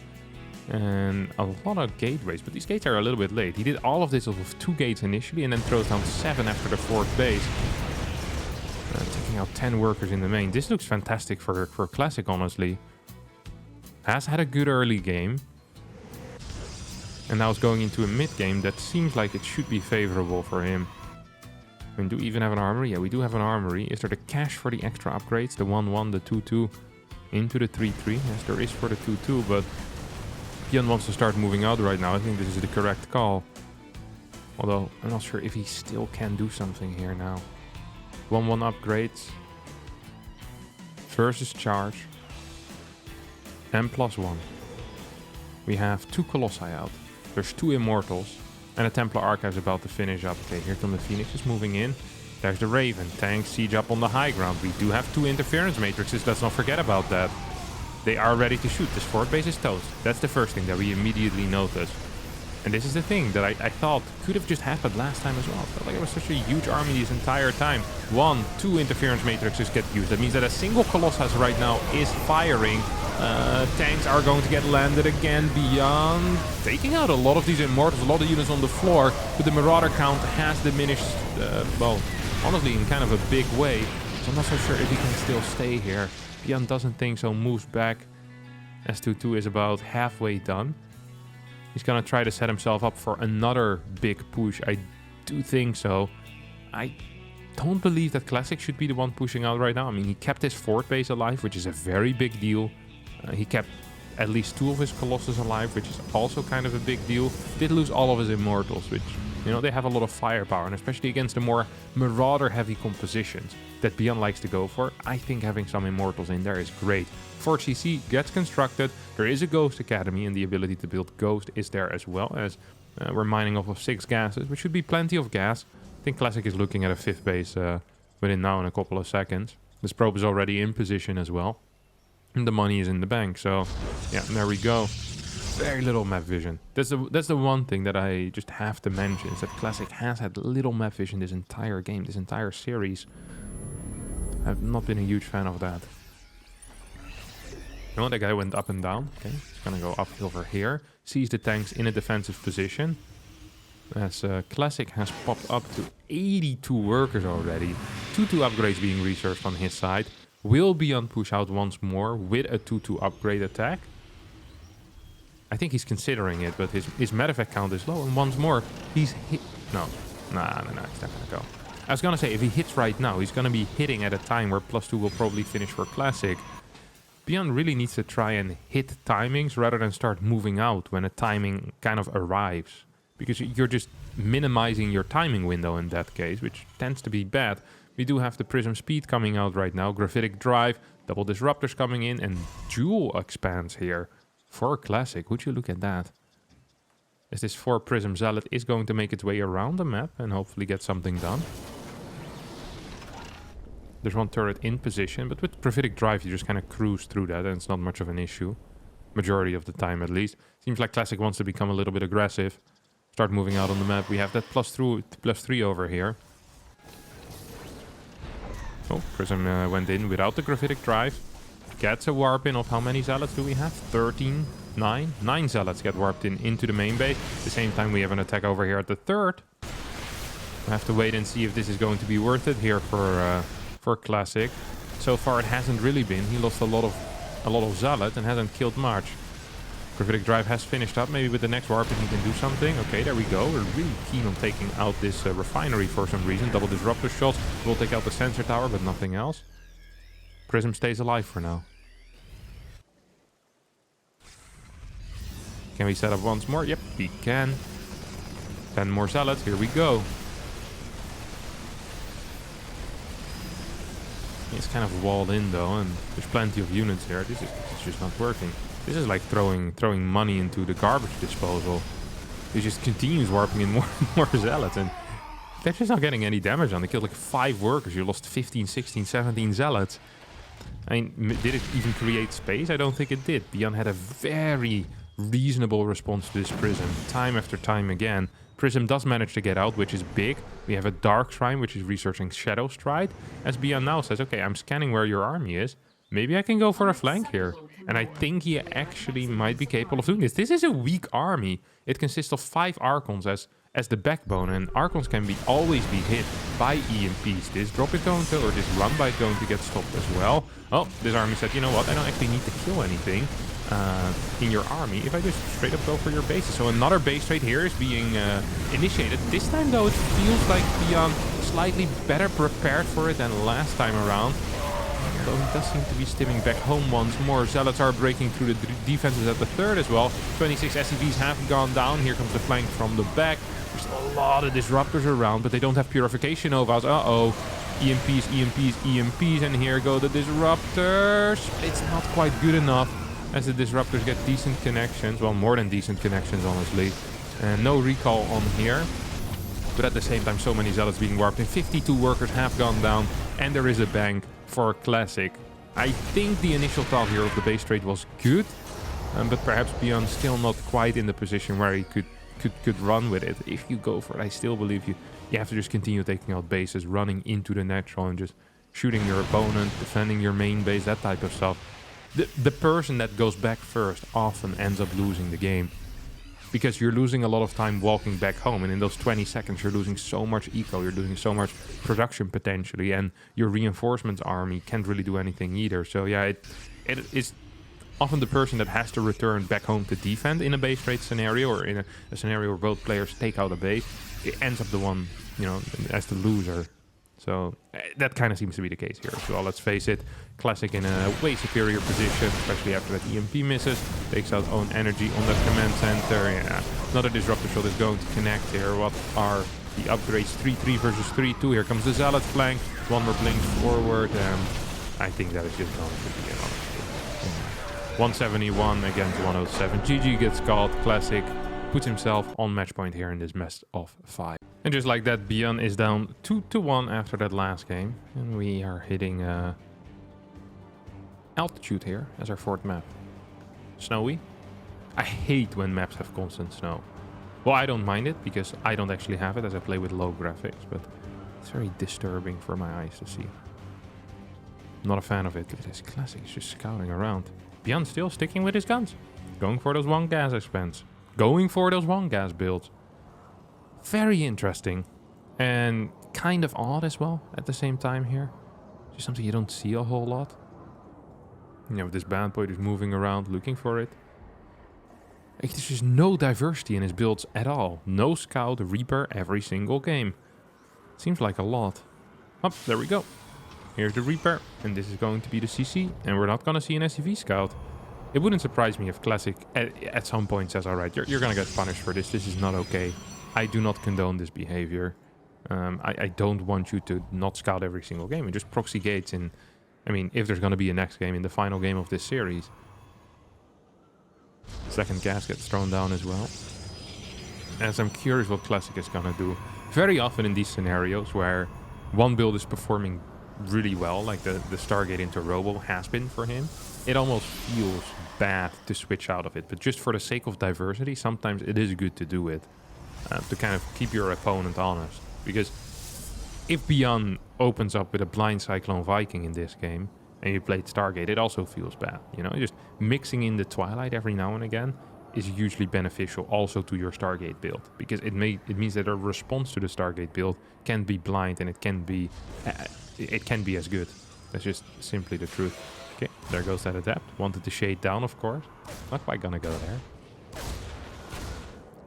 And a lot of gateways, but these gates are a little bit late. He did all of this off of 2 gates initially and then throws down 7 after the 4th base. Taking out 10 workers in the main. This looks fantastic for Classic, honestly. Has had a good early game. And now it's going into a mid game that seems like it should be favorable for him. I mean, do we even have an armory? Yeah, we do have an armory. Is there the cash for the extra upgrades? The 1-1, the 2-2 into the 3-3? Yes, there is for the 2-2, but ByuN wants to start moving out right now. I think this is the correct call. Although, I'm not sure if he still can do something here now. 1-1 upgrades. Versus charge. And +1. We have 2 Colossi out. There's 2 Immortals. And a Templar Archive is about to finish up. Okay, here come the Phoenixes moving in. There's the Raven. Tank siege up on the high ground. We do have 2 interference matrices. Let's not forget about that. They are ready to shoot. This 4th base is toast. That's the first thing that we immediately notice. And this is the thing that I thought could have just happened last time as well. I felt like it was such a huge army this entire time. 1, 2 interference matrices get used. That means that a single Colossus right now is firing. Tanks are going to get landed again. ByuN taking out a lot of these Immortals, a lot of units on the floor. But the Marauder count has diminished, well, honestly, in kind of a big way. So I'm not so sure if he can still stay here. ByuN doesn't think so, moves back. S22 is about halfway done. He's going to try to set himself up for another big push. I do think so. I don't believe that Classic should be the one pushing out right now. I mean, he kept his 4th base alive, which is a very big deal. He kept at least 2 of his Colossus alive, which is also kind of a big deal. Did lose all of his Immortals, which You know, they have a lot of firepower, and especially against the more marauder-heavy compositions that ByuN likes to go for, I think having some Immortals in there is great. Fort CC gets constructed, there is a Ghost Academy, and the ability to build Ghost is there as well, as we're mining off of 6 gases, which should be plenty of gas. I think Classic is looking at a 5th base within now in a couple of seconds. This probe is already in position as well, and the money is in the bank, so yeah, there we go. Very little map vision. That's the one thing that I just have to mention, is that Classic has had little map vision this entire game, this entire series. I've not been a huge fan of that. You know, that guy went up and down. Okay, he's gonna go up over here. Sees the tanks in a defensive position. As Classic has popped up to 82 workers already. 2-2 upgrades being researched on his side. Will ByuN push out once more with a 2-2 upgrade attack? I think he's considering it, but his medevac count is low. And once more, he's hit... No, he's not gonna go. I was gonna say, if he hits right now, he's gonna be hitting at a time where +2 will probably finish for Classic. ByuN really needs to try and hit timings rather than start moving out when a timing kind of arrives. Because you're just minimizing your timing window in that case, which tends to be bad. We do have the Prism Speed coming out right now, Graphitic Drive, double Disruptors coming in, and Dual expands here for Classic. Would you look at that? As this 4 Prism Zealot is going to make its way around the map and hopefully get something done. There's 1 turret in position, but with Graphitic Drive you just kind of cruise through that and it's not much of an issue. Majority of the time at least. Seems like Classic wants to become a little bit aggressive. Start moving out on the map. We have that +3 over here. Oh, Prism went in without the Graphitic Drive. Gets a warp in of how many Zealots do we have? 13? 9? 9 Zealots get warped in into the main base. At the same time we have an attack over here at the 3rd. I have to wait and see if this is going to be worth it here for Classic. So far it hasn't really been. He lost a lot of Zealot and hasn't killed much. Graphitic Drive has finished up. Maybe with the next warp he can do something. Okay, there we go. We're really keen on taking out this refinery for some reason. Double Disruptor shots. We'll take out the sensor tower, but nothing else. Prism stays alive for now. Can we set up once more? Yep, we can. 10 more Zealots. Here we go. It's kind of walled in though, and there's plenty of units here. This is just not working. This is like throwing money into the garbage disposal. He just continues warping in more and more Zealots, and they're just not getting any damage on. They killed like 5 workers. You lost 15, 16, 17 Zealots. I mean, did it even create space? I don't think it did. ByuN had a very reasonable response to this Prism, time after time again. Prism does manage to get out, which is big. We have a Dark Shrine, which is researching Shadow Stride. As ByuN now says, okay, I'm scanning where your army is. Maybe I can go for a flank here. And I think he actually might be capable of doing this. This is a weak army. It consists of 5 Archons as the backbone. And Archons can always be hit by EMPs. This drop is going to, or this run by is going to get stopped as well. Oh, this army said, you know what, I don't actually need to kill anything in your army if I just straight up go for your bases. So another base trade here is being initiated. This time though, it feels like ByuN slightly better prepared for it than last time around. Though he does seem to be stimming back home once more. Zealots are breaking through the defenses at the 3rd as well. 26 SCVs have gone down. Here comes the flank from the back. There's a lot of disruptors around, but they don't have purification novas. Uh-oh. EMPs, EMPs, EMPs, and here go the disruptors. It's not quite good enough, as the disruptors get decent connections. Well, more than decent connections, honestly. And no recall on here. But at the same time, so many Zealots being warped in. 52 workers have gone down, and there is a bank for Classic. I think the initial thought here of the base trade was good, but perhaps ByuN still not quite in the position where he could run with it. If you go for it, I still believe you have to just continue taking out bases, running into the natural and just shooting your opponent, defending your main base, that type of stuff. The person that goes back first often ends up losing the game, because you're losing a lot of time walking back home, and in those 20 seconds you're losing so much eco, you're losing so much production potentially, and your reinforcements army can't really do anything either. So yeah, it is often the person that has to return back home to defend in a base trade scenario, or in a scenario where both players take out a base. It ends up the one, you know, as the loser. So that kind of seems to be the case here as well. Let's face it, Classic in a way superior position, especially after that EMP misses. Takes out own energy on that command center. Yeah, another disruptor shot is going to connect here. What are the upgrades? 3-3 versus 3-2. Here comes the Zealot flank. One more blink forward. I think that is just going to be it, honestly. 171 against 107. GG gets called. Classic puts himself on match point here in this best of 5. And just like that, ByuN is down 2-1 after that last game. And we are hitting altitude here as our fourth map. Snowy. I hate when maps have constant snow. Well, I don't mind it because I don't actually have it as I play with low graphics, but it's very disturbing for my eyes to see. Not a fan of it. Look at this Classic, he's just scouting around. ByuN still sticking with his guns. Going for those 1 gas expense. Going for those 1 gas builds. Very interesting. And kind of odd as well at the same time here. Just something you don't see a whole lot. You know, this bad boy just moving around looking for it. Like, there's just no diversity in his builds at all. No Scout, Reaper every single game. Seems like a lot. Oh, there we go. Here's the Reaper, and this is going to be the CC, and we're not going to see an SCV Scout. It wouldn't surprise me if Classic at some point says, alright, you're going to get punished for this. This is not okay. I do not condone this behavior. I don't want you to not scout every single game and just proxy gates in... I mean, if there's going to be a next game in the final game of this series. Second gas gets thrown down as well. As I'm curious what Classic is going to do. Very often in these scenarios where one build is performing really well, like the Stargate into Robo has been for him, it almost feels bad to switch out of it. But just for the sake of diversity, sometimes it is good to do it. To kind of keep your opponent honest. Because if ByuN opens up with a blind Cyclone Viking in this game, and you played Stargate, it also feels bad. You know, just mixing in the Twilight every now and again is hugely beneficial also to your Stargate build. Because it means that a response to the Stargate build can be blind and it can be as good. That's just simply the truth. Okay, there goes that adapt. Wanted to shade down, of course. Not quite gonna go there.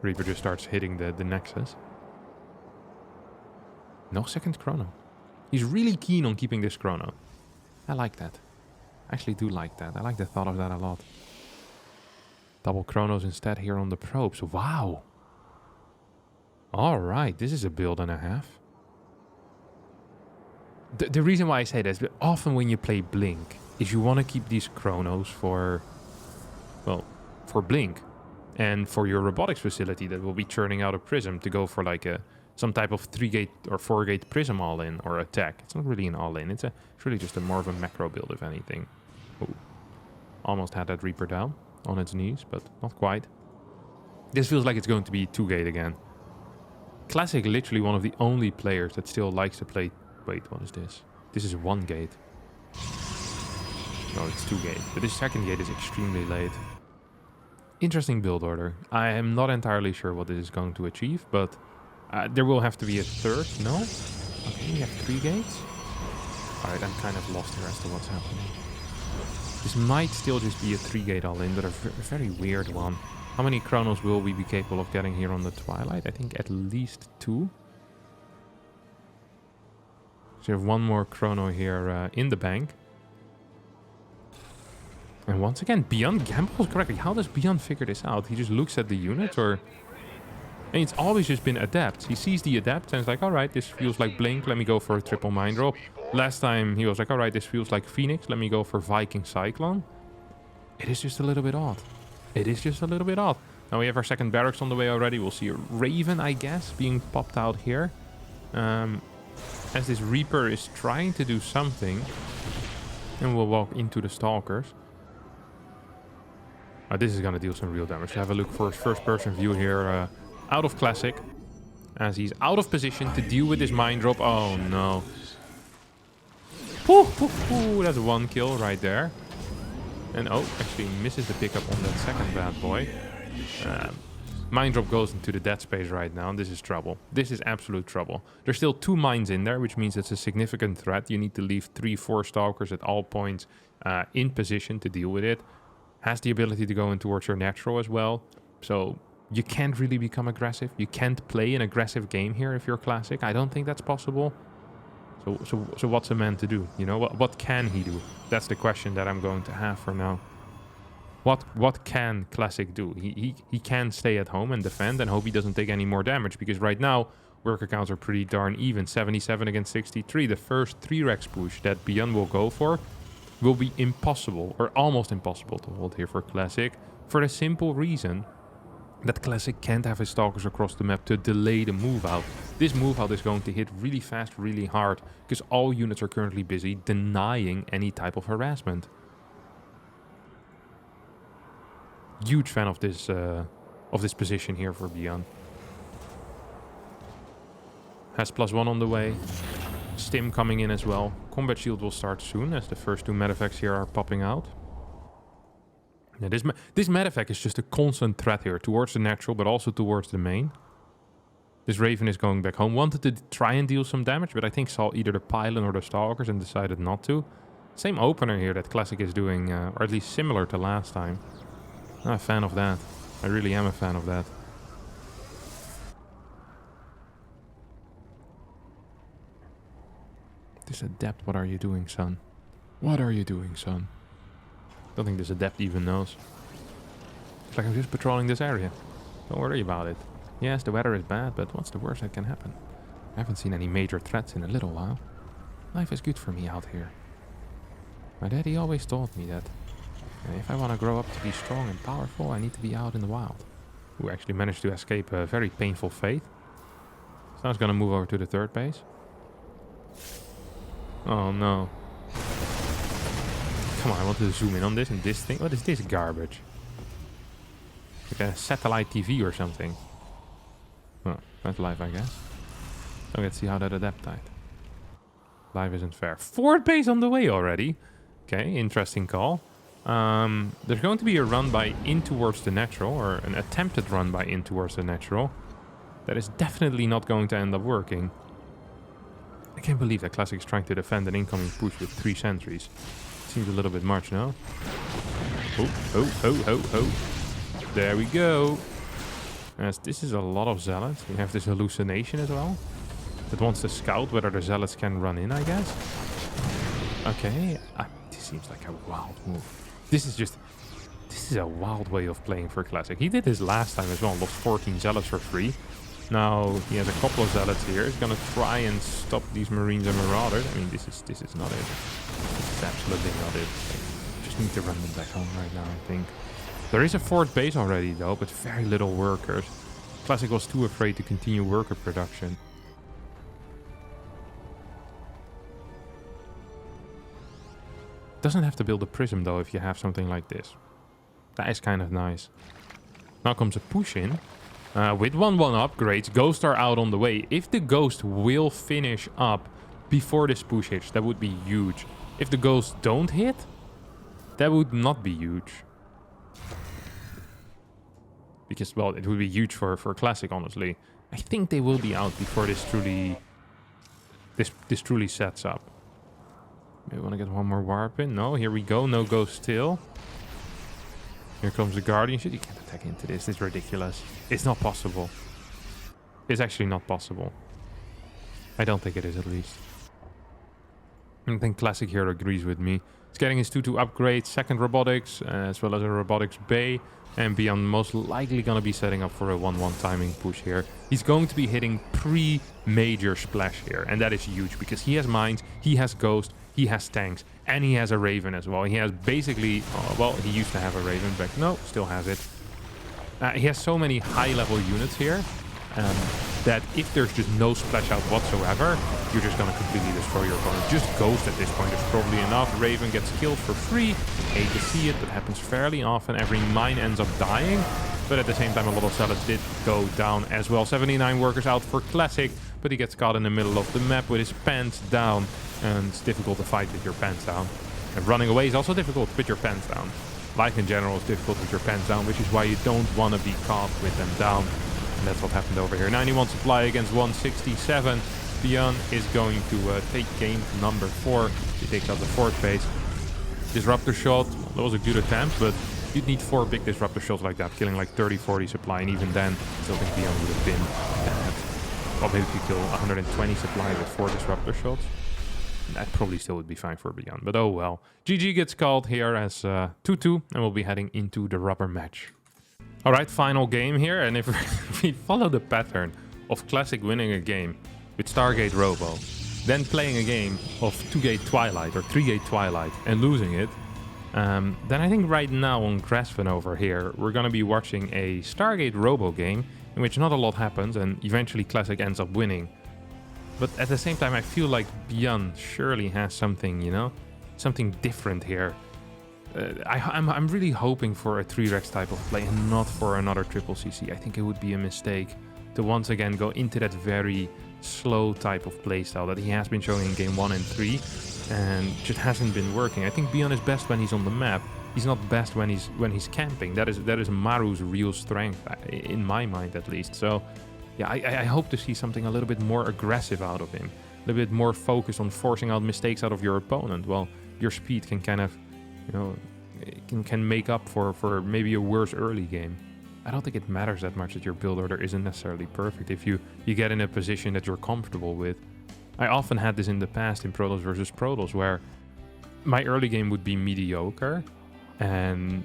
Reaper just starts hitting the Nexus. No second chrono. He's really keen on keeping this chrono. I like that. I actually do like that. I like the thought of that a lot. Double chronos instead here on the probes. Wow. Alright, this is a build and a half. The reason why I say this, often when you play Blink, is you want to keep these chronos for... well, for Blink. And for your robotics facility that will be churning out a prism to go for like some type of 3-gate or 4-gate prism all-in or attack. It's not really an all-in. It's really just more of a macro build, if anything. Ooh. Almost had that Reaper down on its knees, but not quite. This feels like it's going to be 2-gate again. Classic, literally one of the only players that still likes to play... Wait, what is this? This is 1-gate. No, it's 2-gate. But this second gate is extremely late. Interesting build order. I am not entirely sure what this is going to achieve, but there will have to be a third. No? Okay, we have 3 gates. Alright, I'm kind of lost here as to what's happening. This might still just be a 3-gate all-in, but a very weird one. How many chronos will we be capable of getting here on the Twilight? I think at least 2. So you have 1 more chrono here in the bank. And once again, ByuN gambles correctly. How does ByuN figure this out? He just looks at the unit, or... And it's always just been adapts. He sees the adapt and it's like, alright, this feels like Blink, let me go for a triple mine drop. Last time he was like, alright, this feels like Phoenix, let me go for Viking Cyclone. It is just a little bit odd. It is just a little bit odd. Now we have our second barracks on the way already. We'll see a Raven, I guess, being popped out here. As this Reaper is trying to do something. And we'll walk into the Stalkers. This is going to deal some real damage. Have a look for his first-person view here out of Classic. As he's out of position to deal with this mine drop. Oh, no. That's 1 kill right there. And oh, actually misses the pickup on that second bad boy. Mine drop goes into the dead space right now. And this is trouble. This is absolute trouble. There's still 2 mines in there, which means it's a significant threat. You need to leave 3-4 Stalkers at all points in position to deal with it. Has the ability to go in towards your natural as well. So you can't really become aggressive. You can't play an aggressive game here if you're Classic. I don't think that's possible. So what's a man to do? You know, what can he do? That's the question that I'm going to have for now. What can Classic do? He can stay at home and defend and hope he doesn't take any more damage, because right now worker counts are pretty darn even. 77 against 63. The first 3-rex push that ByuN will go for will be impossible, or almost impossible, to hold here for Classic, for the simple reason that Classic can't have his stalkers across the map to delay the move out. This move out is going to hit really fast, really hard, because all units are currently busy denying any type of harassment. Huge fan of this position here for ByuN. Has +1 on the way. Stim coming in as well. Combat shield will start soon as the first 2 medevacts here are popping out. Yeah, this medevac is just a constant threat here towards the natural, but also towards the main. This Raven is going back home. Wanted to try and deal some damage, but I think saw either the pylon or the stalkers and decided not to. Same opener here that Classic is doing, or at least similar to last time. I'm a fan of that. I really am a fan of that. This adept, what are you doing, son? What are you doing, son? Don't think this adept even knows. It's like I'm just patrolling this area. Don't worry about it. Yes, the weather is bad, but what's the worst that can happen? I haven't seen any major threats in a little while. Life is good for me out here. My daddy always told me that if I want to grow up to be strong and powerful, I need to be out in the wild. Who actually managed to escape a very painful fate. So I was going to move over to the 3rd base. Oh no. Come on, I want to zoom in on this and this thing. What is this garbage? Like a satellite TV or something. Well, that's live, I guess. So let's see how that adept died. Live isn't fair. 4th base on the way already. Okay, interesting call. There's going to be a run by in towards the natural, or an attempted run by in towards the natural. That is definitely not going to end up working. I can't believe that Classic is trying to defend an incoming push with 3 sentries. Seems a little bit much, no? Oh. There we go. As this is a lot of zealots. We have this hallucination as well. That wants to scout whether the zealots can run in, I guess. Okay. This seems like a wild move. This is a wild way of playing for Classic. He did this last time as well. Lost 14 zealots for free. Now he has a couple of zealots here. He's gonna try and stop these marines and marauders. I mean, this is not it. This is absolutely not it. Just need to run them back home right now, I think. There is a 4th base already though, but very little workers. Classic was too afraid to continue worker production. Doesn't have to build a prism though if you have something like this. That is kind of nice. Now comes a push in. With 1-1 upgrades, ghosts are out on the way. If the ghost will finish up before this push hits, that would be huge. If the ghosts don't hit, that would not be huge. Because, well, it would be huge for Classic, honestly. I think they will be out before this truly sets up. Maybe want to get one more warp in. No, here we go. No ghost still. Here comes the Guardianship. You can't attack into this. It's ridiculous. It's not possible. It's actually not possible. I don't think it is, at least. I think Classic here agrees with me. He's getting his 2-2 upgrade, 2nd robotics, as well as a robotics bay. And ByuN most likely going to be setting up for a 1-1 timing push here. He's going to be hitting pre-major splash here. And that is huge because he has mines, he has ghost, he has tanks, and he has a Raven as well. He has basically, well, he used to have a Raven, but no, still has it. He has so many high-level units here that if there's just no splash out whatsoever, you're just going to completely destroy your opponent. Just ghost at this point is probably enough. Raven gets killed for free. Hate to see it, but happens fairly often. Every mine ends up dying, but at the same time a lot of zealots did go down as well. 79 workers out for Classic, but he gets caught in the middle of the map with his pants down, and it's difficult to fight with your pants down. And running away is also difficult with your pants down. Life in general is difficult with your pants down, which is why you don't want to be caught with them down. And that's what happened over here. 91 supply against 167. ByuN is going to take game number 4. He takes out the 4th base. Disruptor shot, that was a good attempt, but you'd need 4 big disruptor shots like that, killing like 30-40 supply, and even then, I still think ByuN would have been bad. Or maybe if you kill 120 supply with 4 disruptor shots. That probably still would be fine for ByuN, but oh well. GG gets called here as 2-2, and we'll be heading into the rubber match. Alright, final game here, and if we follow the pattern of Classic winning a game with Stargate Robo, then playing a game of 2-gate Twilight or 3-gate Twilight and losing it, then I think right now on Graspen over here, we're going to be watching a Stargate Robo game in which not a lot happens and eventually Classic ends up winning. But at the same time, I feel like ByuN surely has something, you know, something different here. I'm really hoping for a 3-Rex type of play and not for another triple CC. I think it would be a mistake to once again go into that very slow type of playstyle that he has been showing in game 1 and 3 and just hasn't been working. I think ByuN is best when he's on the map. He's not best when he's camping. That is Maru's real strength, in my mind at least. So yeah, I hope to see something a little bit more aggressive out of him. A little bit more focused on forcing out mistakes out of your opponent. Well, your speed can kind of, you know, can make up for maybe a worse early game. I don't think it matters that much that your build order isn't necessarily perfect if you get in a position that you're comfortable with. I often had this in the past in Protoss versus Protoss where my early game would be mediocre and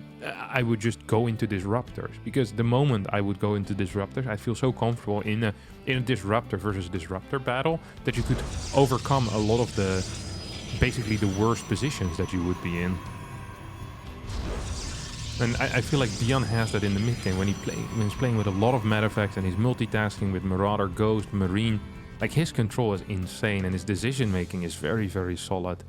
I would just go into disruptors, because the moment I would go into disruptors, I feel so comfortable in a disruptor versus disruptor battle that you could overcome a lot of the basically the worst positions that you would be in. And I feel like ByuN has that in the mid game when he's playing with a lot of meta effects and he's multitasking with Marauder, Ghost, Marine. Like, his control is insane and his decision making is very, very solid.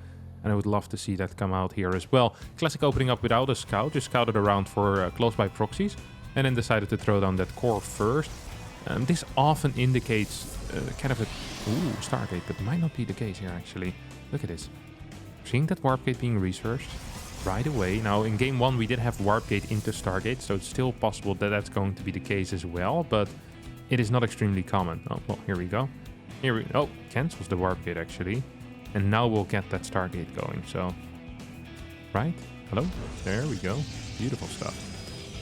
And I would love to see that come out here as well. Classic opening up without a scout, just scouted around for close by proxies and then decided to throw down that core first. This often indicates kind of a Stargate, but might not be the case here actually. Look at this. Seeing that Warp Gate being researched right away. Now in game 1 we did have Warp Gate into Stargate, so it's still possible that that's going to be the case as well, but it is not extremely common. Oh, well, here we go. Oh, cancels the Warp Gate actually. And now we'll get that Stargate going, so... Right? Hello? There we go. Beautiful stuff.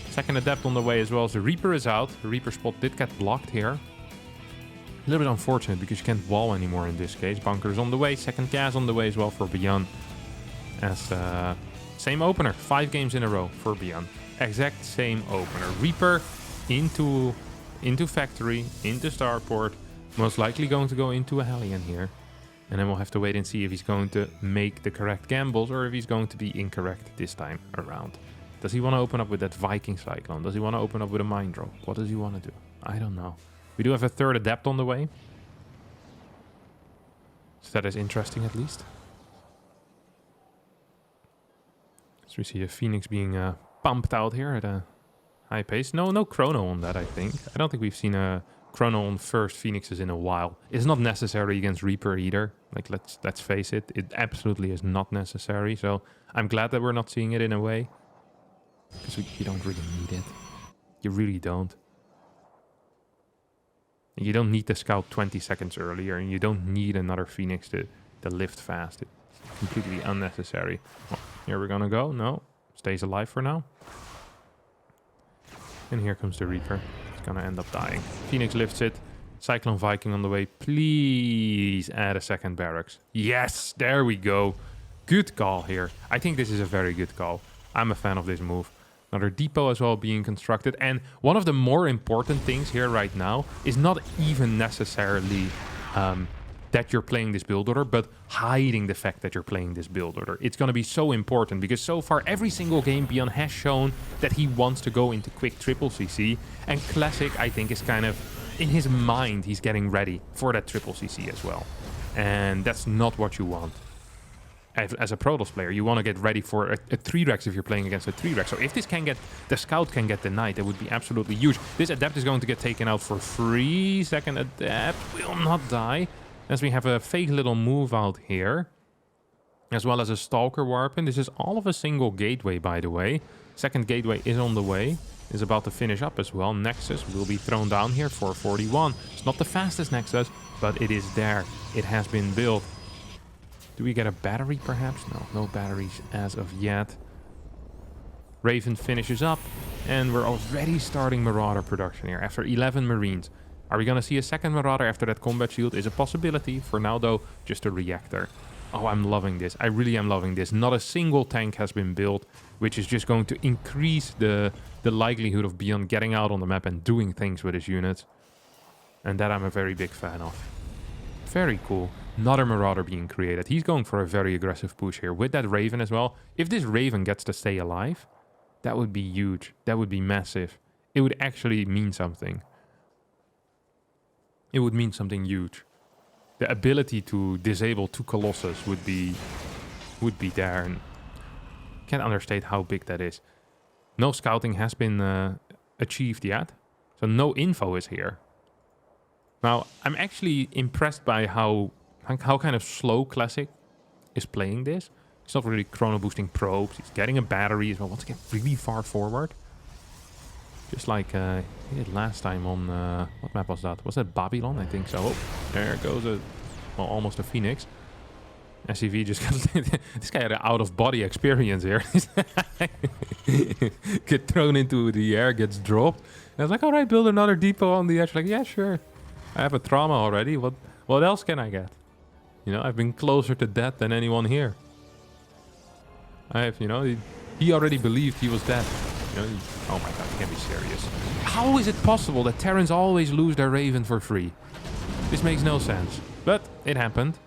Second Adept on the way as well as the Reaper is out. The Reaper spot did get blocked here. A little bit unfortunate because you can't wall anymore in this case. Bunker is on the way. Second gas on the way as well for ByuN. As same opener. 5 games in a row for ByuN. Exact same opener. Reaper into factory, into starport. Most likely going to go into a Hellion here. And then we'll have to wait and see if he's going to make the correct gambles or if he's going to be incorrect this time around. Does he want to open up with that Viking Cyclone? Does he want to open up with a Mind Drop? What does he want to do? I don't know. We do have a third Adept on the way. So that is interesting at least. So we see a Phoenix being pumped out here at a high pace. No chrono on that, I think. I don't think we've seen a chrono on first Phoenixes in a while. It's not necessary against Reaper either. Like, let's face it. It absolutely is not necessary. So I'm glad that we're not seeing it in a way. Because you don't really need it. You really don't. You don't need to scout 20 seconds earlier. And you don't need another Phoenix to lift fast. It's completely unnecessary. Well, here we're gonna go. No. Stays alive for now. And here comes the Reaper. It's gonna end up dying. Phoenix lifts it. Cyclone Viking on the way. Please add a second barracks. Yes, there we go. Good call here. I think this is a very good call. I'm a fan of this move. Another depot as well being constructed. And one of the more important things here right now is not even necessarily that you're playing this build order, but hiding the fact that you're playing this build order. It's going to be so important because so far every single game ByuN has shown that he wants to go into quick triple CC, and Classic, I think, is kind of in his mind, he's getting ready for that triple CC as well. And that's not what you want. As a Protoss player, you want to get ready for a 3-Rex if you're playing against a 3-Rex. So if this can get, the Scout can get the Knight, that would be absolutely huge. This Adept is going to get taken out for free. Second Adept will not die. As we have a fake little move out here. As well as a Stalker Warp. And this is all of a single gateway, by the way. Second gateway is on the way. Is about to finish up as well. Nexus will be thrown down here for 41. It's not the fastest Nexus, but it is there. It has been built. Do we get a battery perhaps? No batteries as of yet. Raven finishes up. And we're already starting Marauder production here after 11 Marines. Are we going to see a second Marauder after that combat shield? Is a possibility. For now though, just a reactor. Oh, I'm loving this. I really am loving this. Not a single tank has been built, which is just going to increase the likelihood of ByuN getting out on the map and doing things with his units. And that I'm a very big fan of. Very cool. Another Marauder being created. He's going for a very aggressive push here with that Raven as well. If this Raven gets to stay alive, that would be huge. That would be massive. It would actually mean something. It would mean something huge. The ability to disable 2 Colossus would be there. And can't understate how big that is. No scouting has been achieved yet. So no info is here. Now, I'm actually impressed by how kind of slow Classic is playing this. He's not really chrono boosting probes. He's getting a battery as well. Wants to get really far forward. Just like he did last time on... what map was that? Was that Babylon? I think so. Oh, there goes almost a Phoenix. SCV just got... this guy had an out-of-body experience here. Get thrown into the air, gets dropped. And I was like, alright, build another depot on the edge. Like, yeah, sure. I have a trauma already. What else can I get? You know, I've been closer to death than anyone here. He already believed he was dead. You know, oh my god, you can't be serious. How is it possible that Terrans always lose their Raven for free? This makes no sense. But it happened.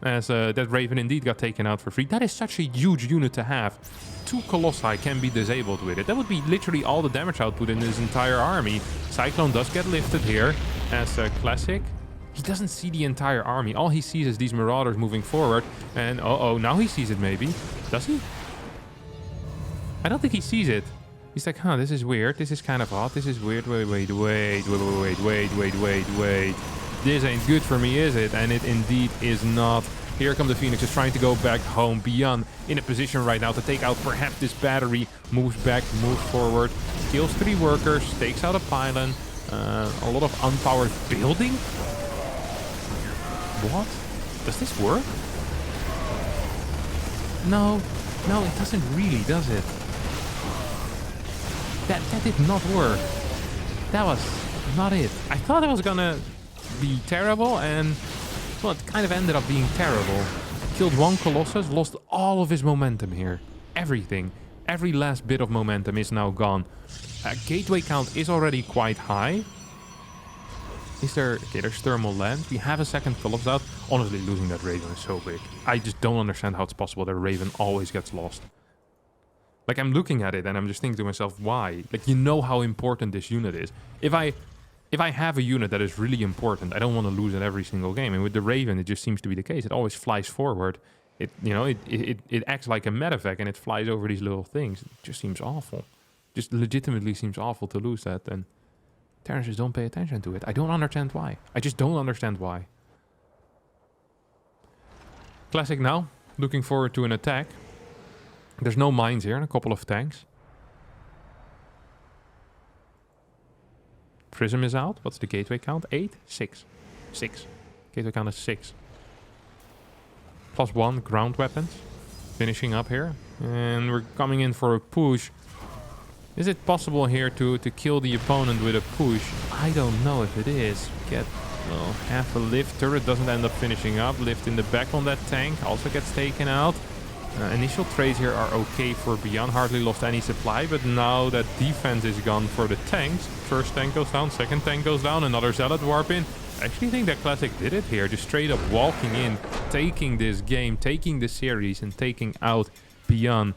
As that Raven indeed got taken out for free. That is such a huge unit to have. 2 Colossi can be disabled with it. That would be literally all the damage output in his entire army. Cyclone does get lifted here as Classic. He doesn't see the entire army. All he sees is these Marauders moving forward. And oh, now he sees it maybe. Does he? I don't think he sees it. He's like, huh, this is weird. This is kind of odd. This is weird. Wait. This ain't good for me, is it? And it indeed is not. Here come the Phoenixes trying to go back home. ByuN in a position right now to take out perhaps this battery. Moves back, moves forward. Kills 3 workers. Takes out a pylon. A lot of unpowered building. What? Does this work? No, it doesn't really, does it? That did not work. That was not it. I thought it was gonna be terrible, and well, it kind of ended up being terrible. Killed 1 Colossus, lost all of his momentum here. Everything. Every last bit of momentum is now gone. Gateway count is already quite high. Is there... Okay, there's thermal lens. We have a second Colossus out. Honestly, losing that Raven is so big. I just don't understand how it's possible that Raven always gets lost. Like, I'm looking at it and I'm just thinking to myself, why? Like, you know how important this unit is. If I have a unit that is really important, I don't want to lose it every single game. And with the Raven, it just seems to be the case. It always flies forward. It acts like a medevac and it flies over these little things. It just seems awful. Just legitimately seems awful to lose that. And Terrans just don't pay attention to it. I don't understand why. I just don't understand why. Classic now. Looking forward to an attack. There's no mines here and a couple of tanks. Prism is out. What's the gateway count? 8? 6. 6. Gateway count is 6. +1 ground weapons. Finishing up here. And we're coming in for a push. Is it possible here to kill the opponent with a push? I don't know if it is. Get, well, half a lift. Turret doesn't end up finishing up. Lift in the back on that tank also gets taken out. Initial trades here are okay for ByuN. Hardly lost any supply, but now that defense is gone for the tanks. First tank goes down, second tank goes down, another Zealot warp in. I actually think that Classic did it here. Just straight up walking in, taking this game, taking the series, and taking out ByuN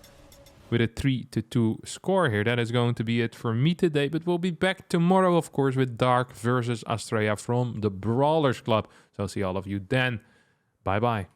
with a 3-2 score here. That is going to be it for me today, but we'll be back tomorrow, of course, with Dark versus Astrea from the Brawlers Club. So I'll see all of you then. Bye-bye.